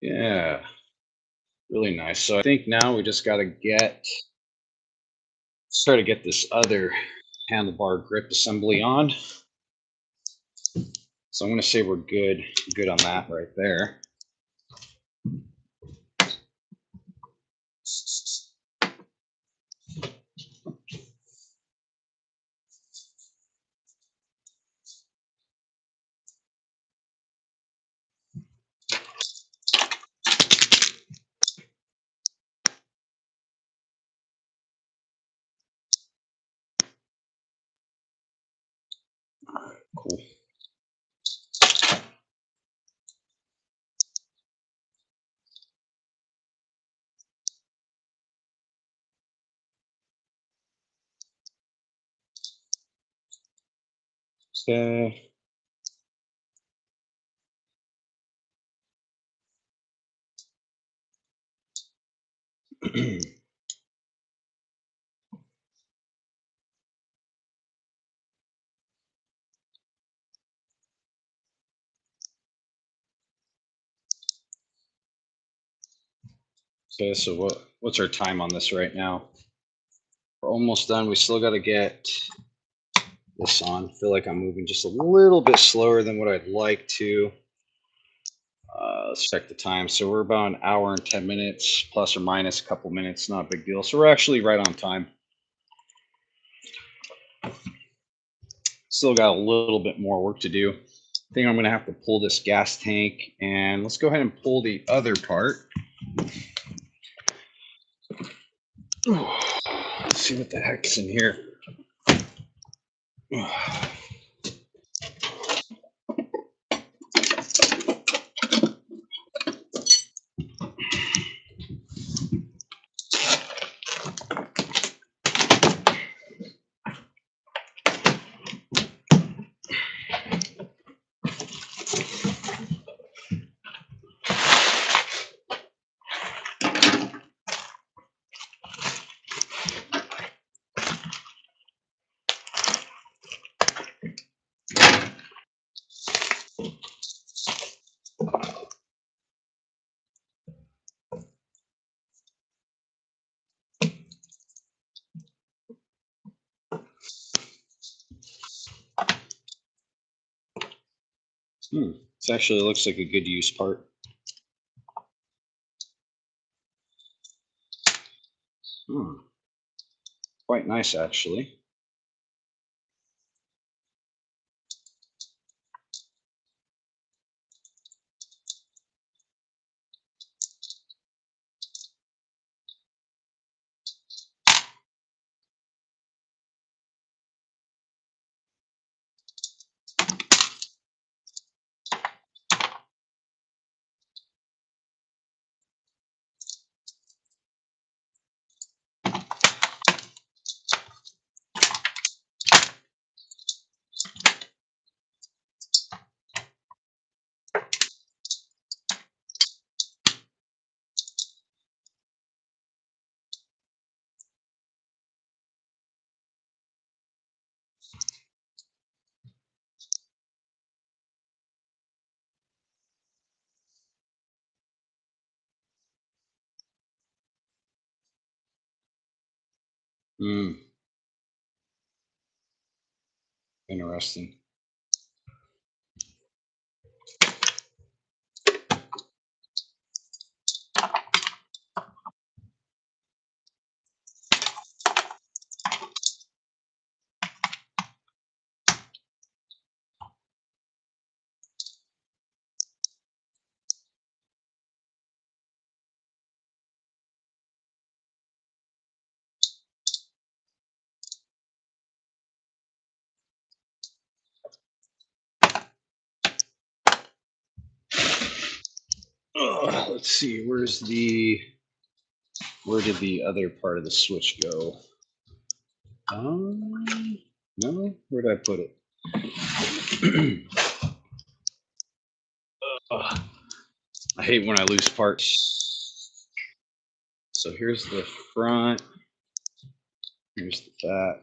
Yeah. Really nice. So I think now we just got to start to get this other handlebar grip assembly on. So I'm going to say we're good on that right there. Cool. Okay. Okay, so what's our time on this right now? We're almost done. We still got to get this on. I feel like I'm moving just a little bit slower than what I'd like to. Let's check the time. So we're about an hour and 10 minutes, plus or minus a couple minutes. Not a big deal. So we're actually right on time. Still got a little bit more work to do. I think I'm going to have to pull this gas tank, and let's go ahead and pull the other part. Let's see what the heck's in here. This actually looks like a good use part. Quite nice, actually. Interesting. Let's see, where did the other part of the switch go? No, where did I put it? I hate when I lose parts. So here's the front, here's the back.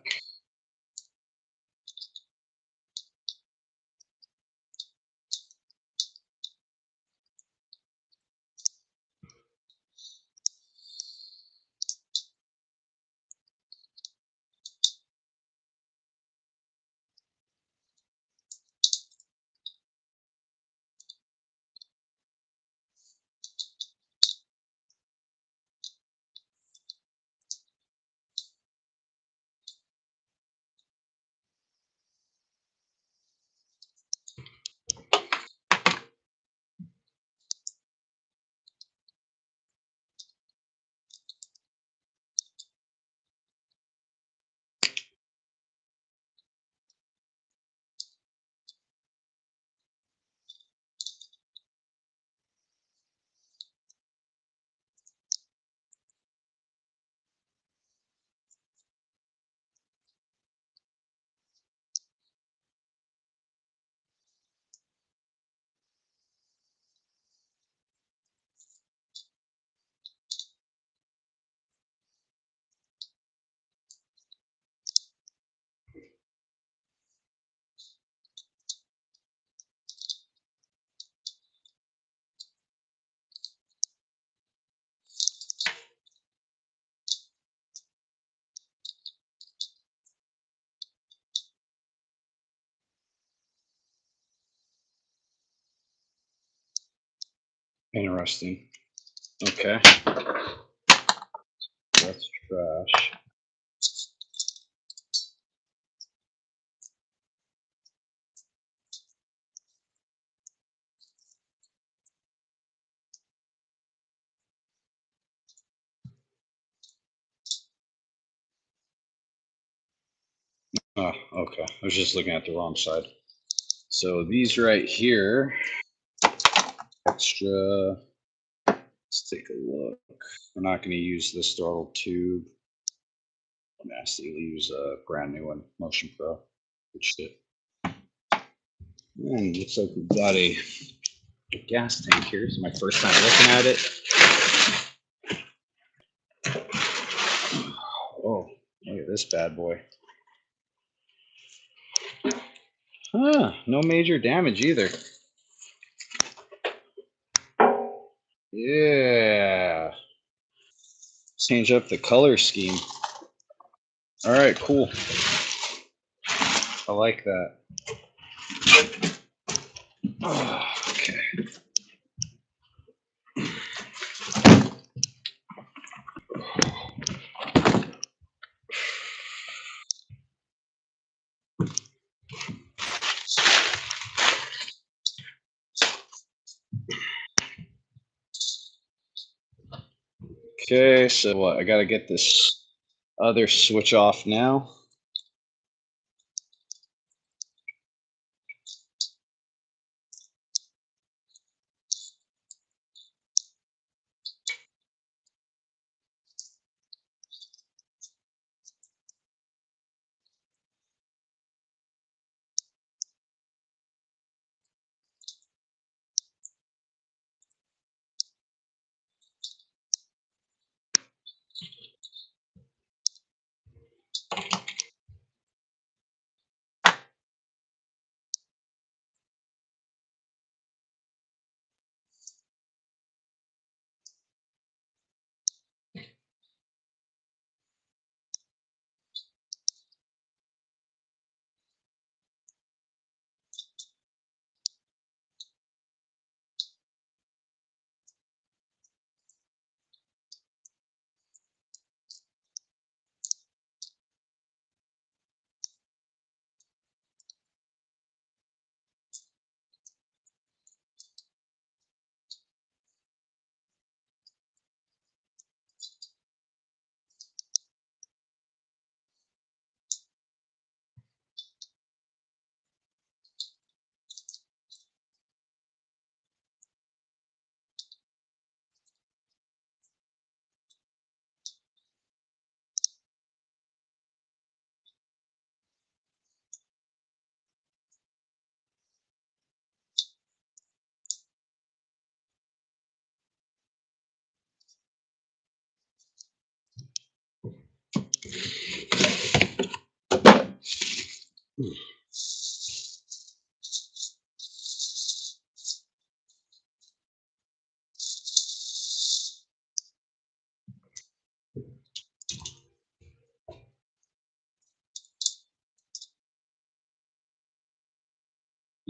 Interesting. Okay. That's trash. Oh, okay. I was just looking at the wrong side. So these right here, extra. Let's take a look. We're not going to use this throttle tube. Nasty. We'll use a brand new one, Motion Pro. Good shit. And looks like we've got a gas tank here. It's my first time looking at it. Oh, look at this bad boy. Huh, no major damage either. Yeah. Change up the color scheme. All right, cool. I like that. Okay. Okay, so what? I gotta get this other switch off now.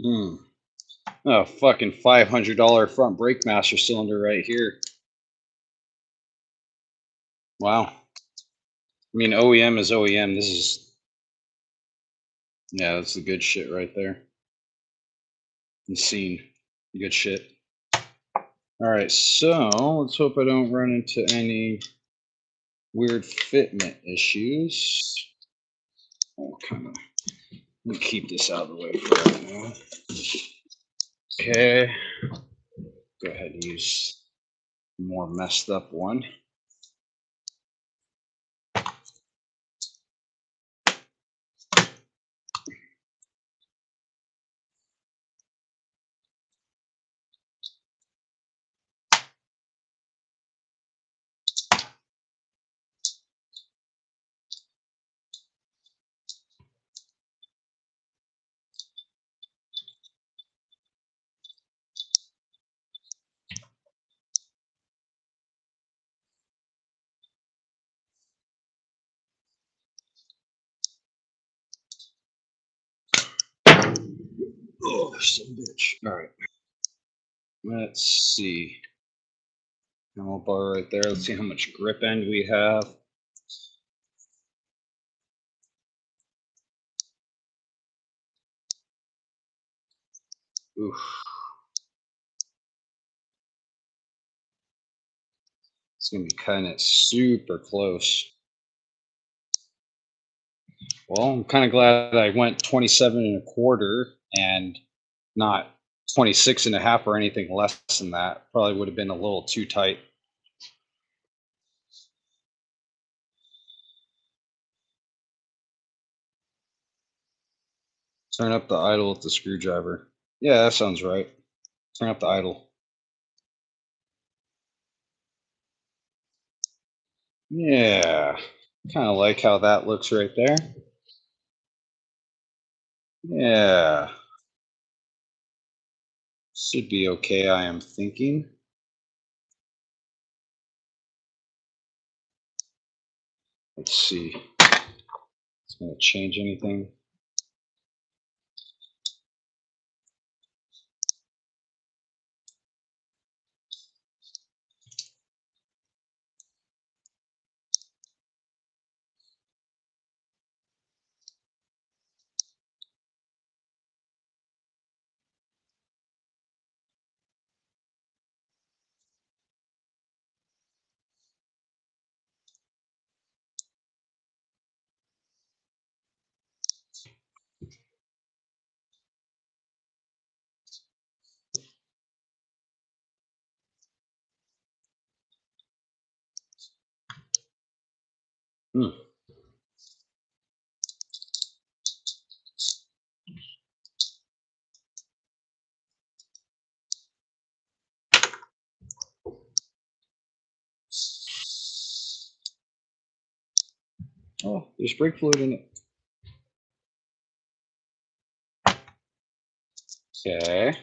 Hmm. Oh, fucking $500 front brake master cylinder right here. Wow. I mean, OEM is OEM. This is, yeah, that's the good shit right there. Insane. Good shit. All right, so let's hope I don't run into any weird fitment issues. I'll kind of let me keep this out of the way for right now. Okay, go ahead and use a more messed up one. Oh, son of a bitch. All right, let's see. Handlebar right there. Let's see how much grip end we have. Oof. It's gonna be kind of super close. Well, I'm kind of glad I went 27 1/4 and not 26 1/2 or anything less than that. Probably would have been a little too tight. Turn up the idle with the screwdriver. Yeah, that sounds right. Turn up the idle. Yeah, kind of like how that looks right there. Yeah, should be okay, I am thinking. Let's see. It's going to change anything. Hmm. Oh, there's brake fluid in it. Okay.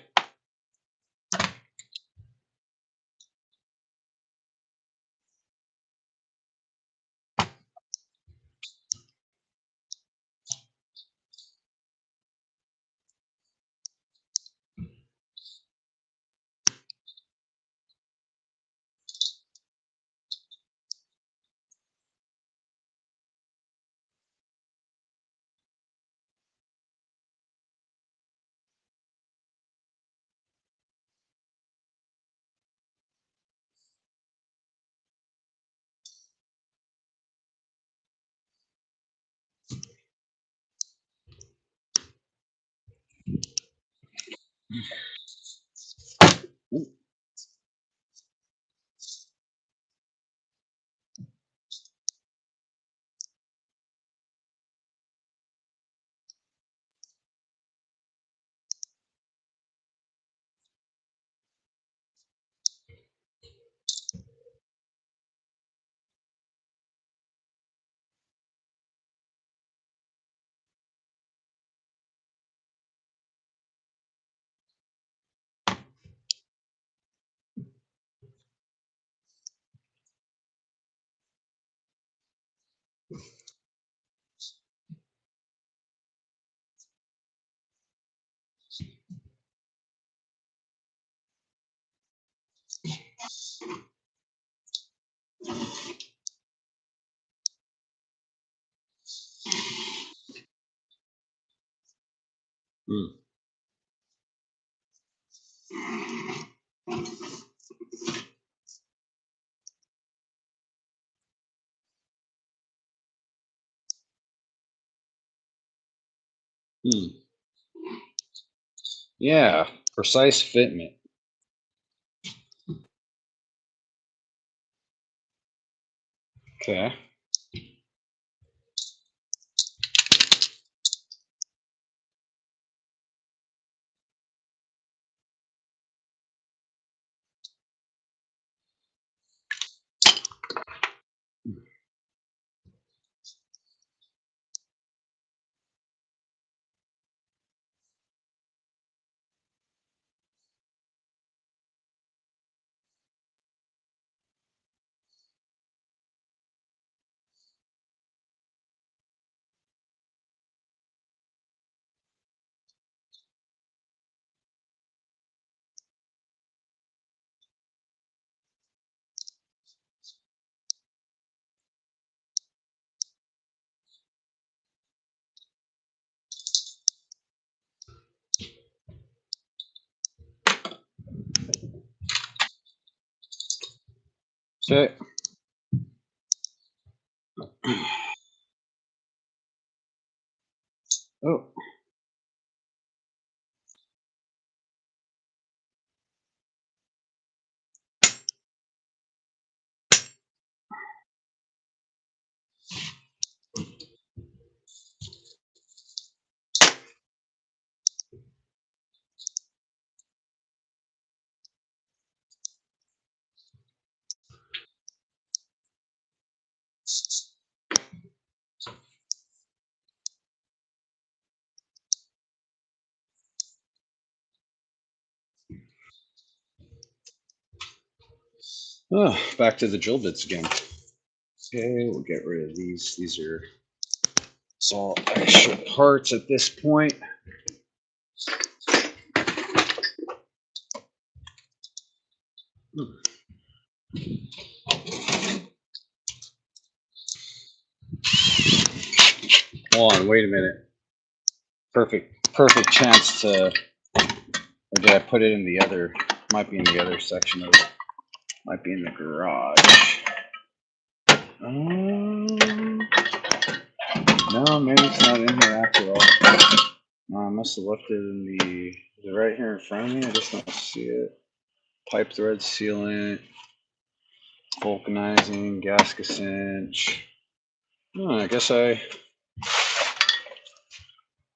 Hmm. Hmm. Yeah, precise fitment. Okay. Okay. Oh. Oh, back to the drill bits again. Okay, we'll get rid of these. These are all extra parts at this point. Hold on, wait a minute. Perfect chance to, or did I put it in the other? Might be in the other section of it. Might be in the garage. No, maybe it's not in here after all. No, I must have left it in the. Is it right here in front of me? I just don't see it. Pipe thread sealant, vulcanizing, gasket cinch. Oh, I guess I.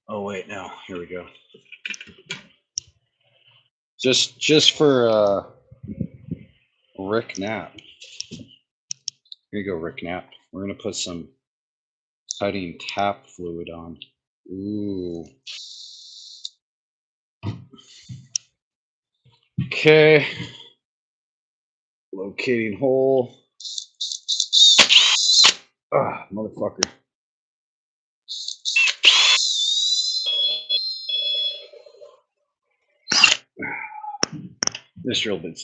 Oh wait, no. Here we go. Just for Rick Knapp. Here you go, Rick Knapp. We're gonna put some cutting tap fluid on. Ooh. Okay. Locating hole. Ah, motherfucker. This drill bit's.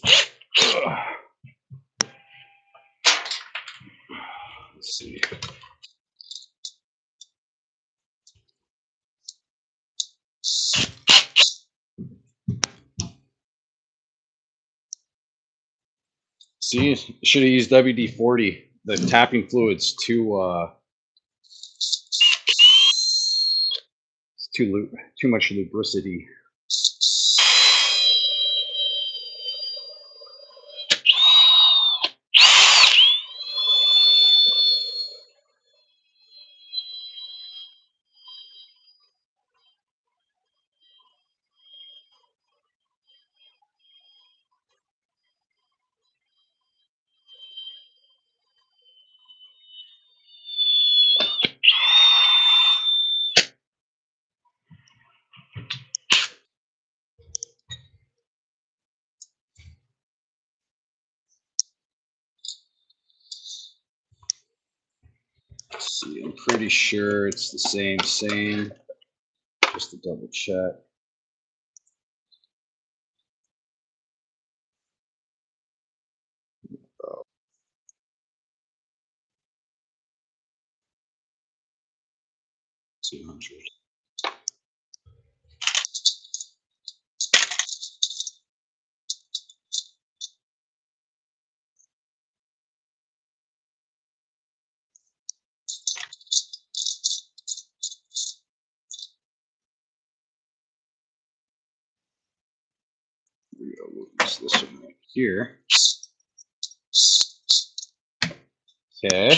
Let's see. See, should have used WD-40. The tapping fluid's too too much lubricity. Let's see, I'm pretty sure it's the same. Just to double check. Oh. 200. Here we go. We'll use this one right here. Okay.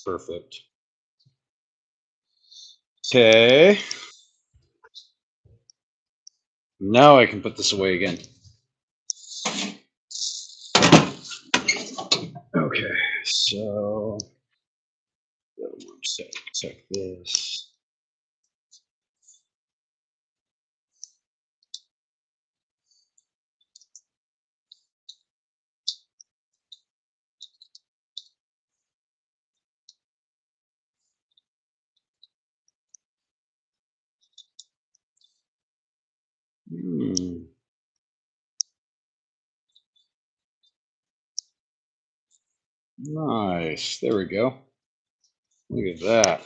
Perfect. Okay. Now I can put this away again. Okay, so check this. Nice. There we go. Look at that.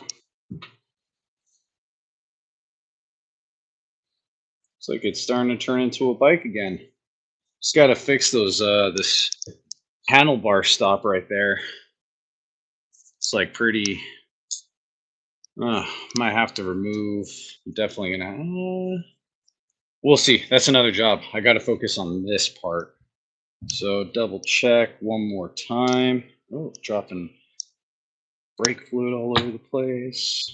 It's like it's starting to turn into a bike again. Just got to fix those this handlebar stop right there. It's like pretty. Might have to remove. I'm definitely gonna. We'll see. That's another job. I got to focus on this part. So double check one more time. Oh, dropping brake fluid all over the place.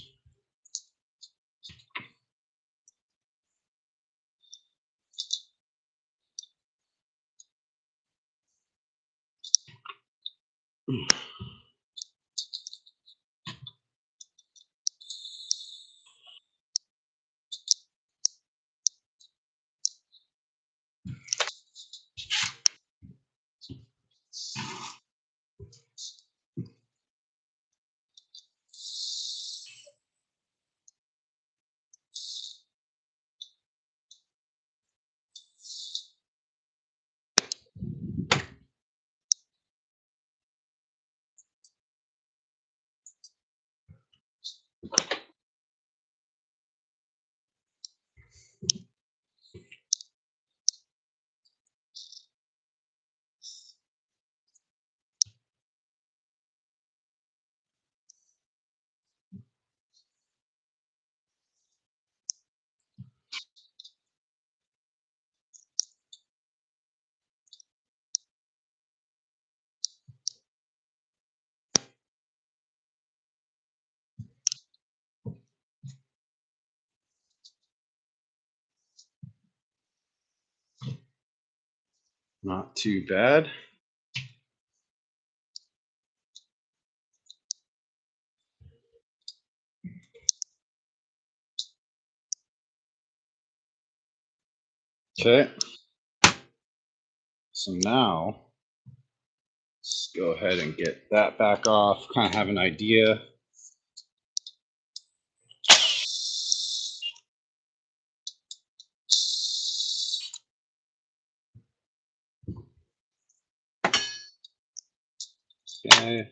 Not too bad. Okay. So now let's go ahead and get that back off. Kind of have an idea. Okay.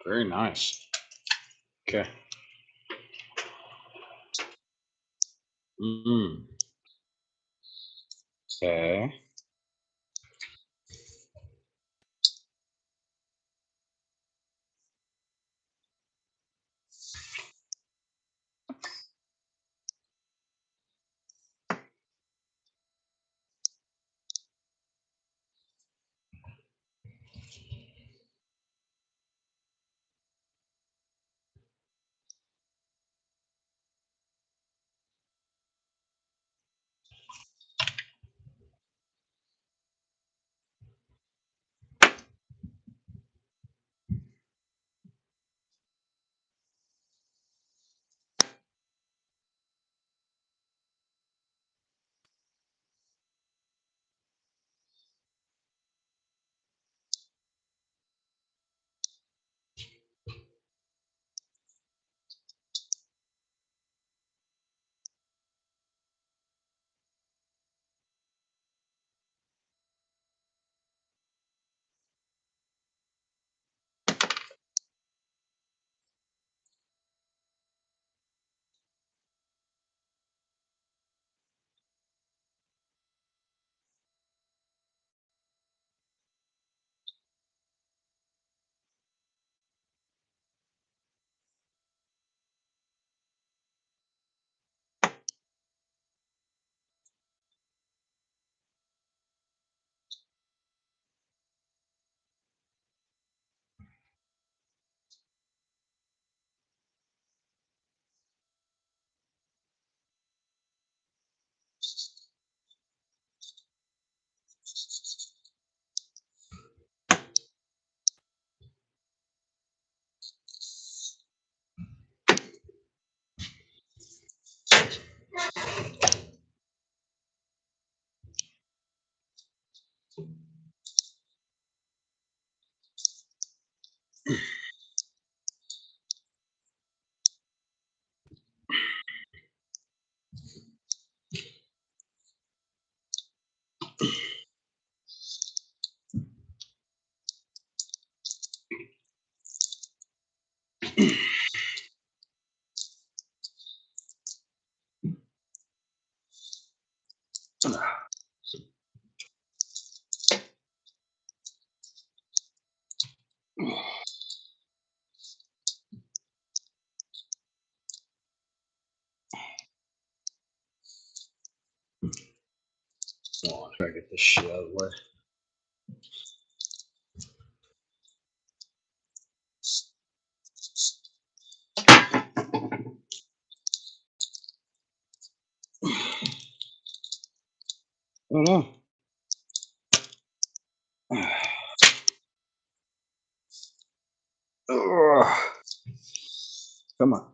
Very nice. Okay. Mm. Okay. Try to get this shit out of the way. Oh no. Ugh. Come on.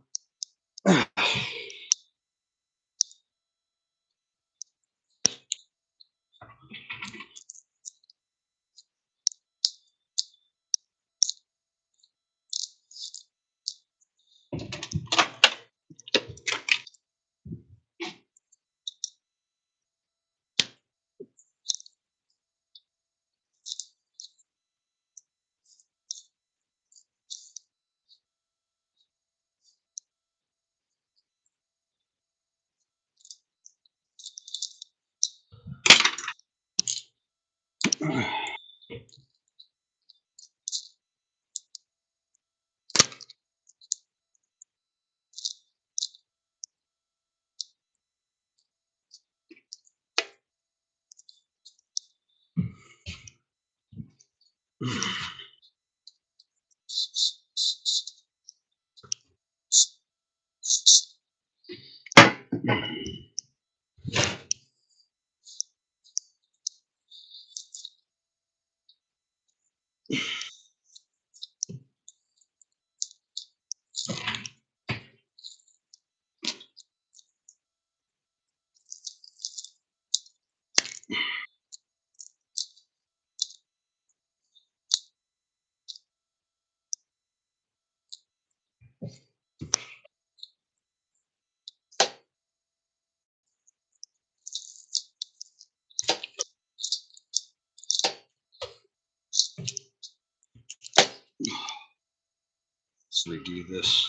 Let's redo this.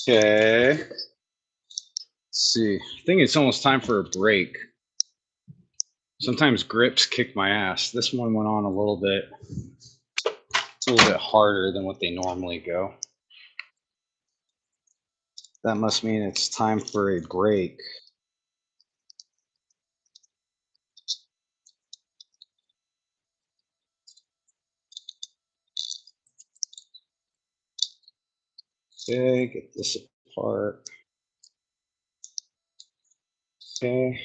Okay. Let's see. I think it's almost time for a break. Sometimes grips kick my ass. This one went on a little bit. It's a little bit harder than what they normally go. That must mean it's time for a break. Okay, get this apart. Okay,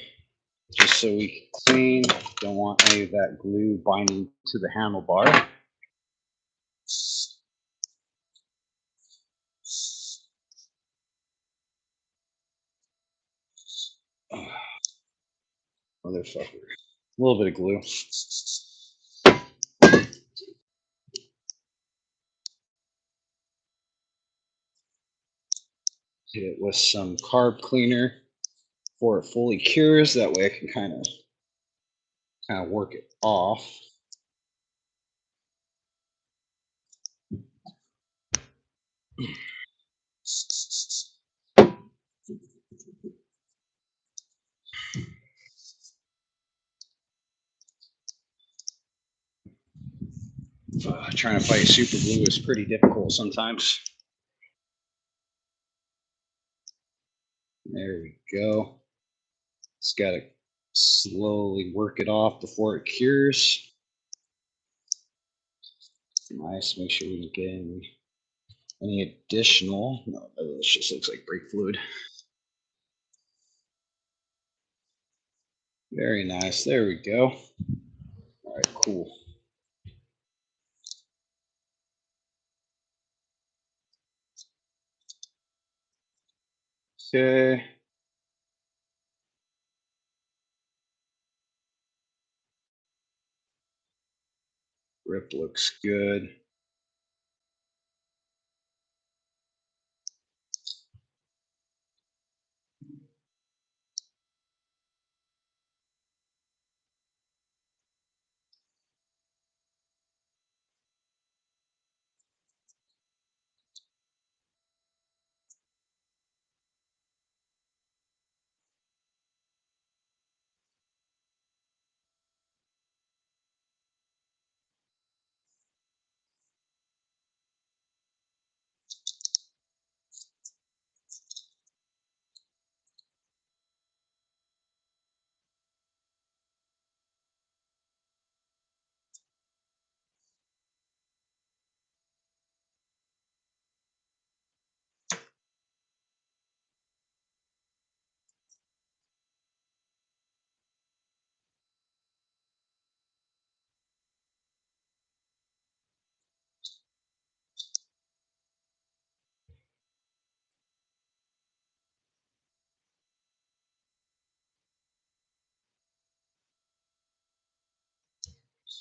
just so we can clean. Don't want any of that glue binding to the handlebar. Motherfucker. A little bit of glue. Hit it with some carb cleaner before it fully cures. That way I can kind of work it off. Trying to fight super glue is pretty difficult sometimes. There we go. Just got to slowly work it off before it cures. Nice. Make sure we don't get any Any additional? No, this just looks like brake fluid. Very nice. There we go. All right, cool. Okay. Grip looks good.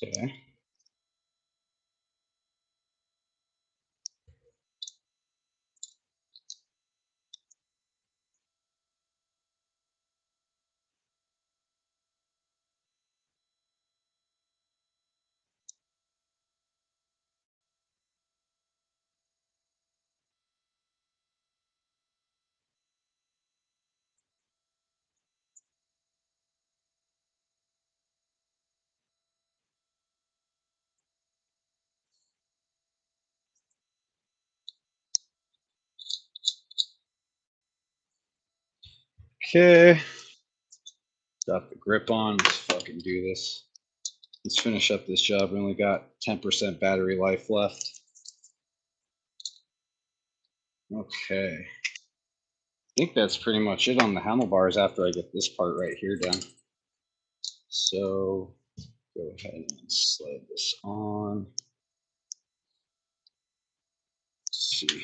Okay. Okay. Got the grip on. Let's fucking do this. Let's finish up this job. We only got 10% battery life left. Okay. I think that's pretty much it on the handlebars after I get this part right here done. So go ahead and slide this on. Let's see.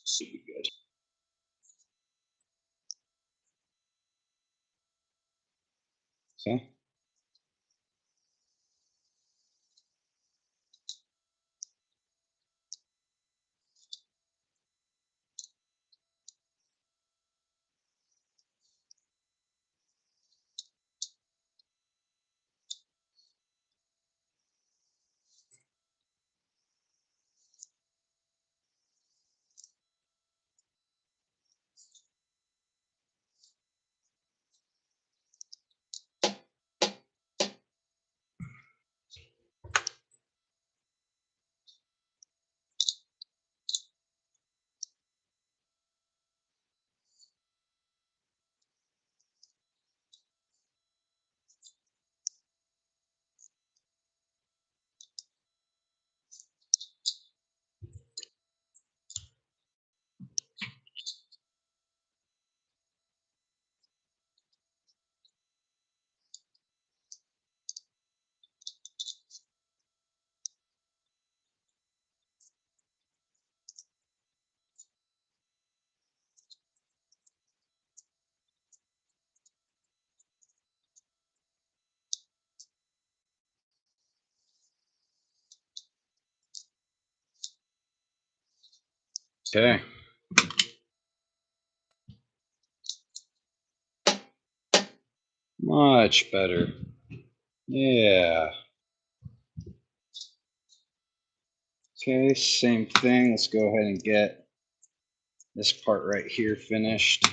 Should be good. Okay. Okay. Much better. Yeah. Okay, same thing. Let's go ahead and get this part right here finished.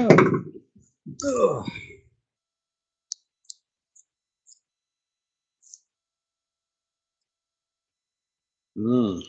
Ugh. Mm.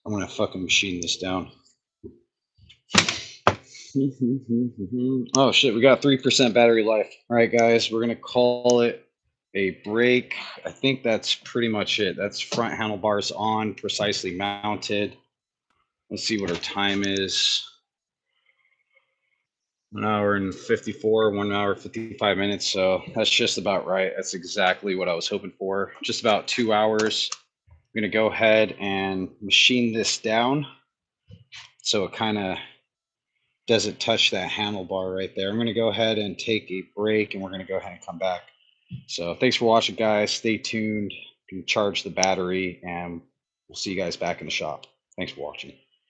I'm gonna fucking machine this down. Oh shit, we got 3% battery life. All right, guys, we're gonna call it a break. I think that's pretty much it. That's front handlebars on, precisely mounted. Let's see what our time is. 1 hour and 54, 1 hour, 55 minutes. So that's just about right. That's exactly what I was hoping for. Just about 2 hours. I'm gonna go ahead and machine this down so it kind of doesn't touch that handlebar right there. I'm going to go ahead and take a break and we're going to go ahead and come back. So thanks for watching, guys. Stay tuned. You can charge the battery and we'll see you guys back in the shop. Thanks for watching.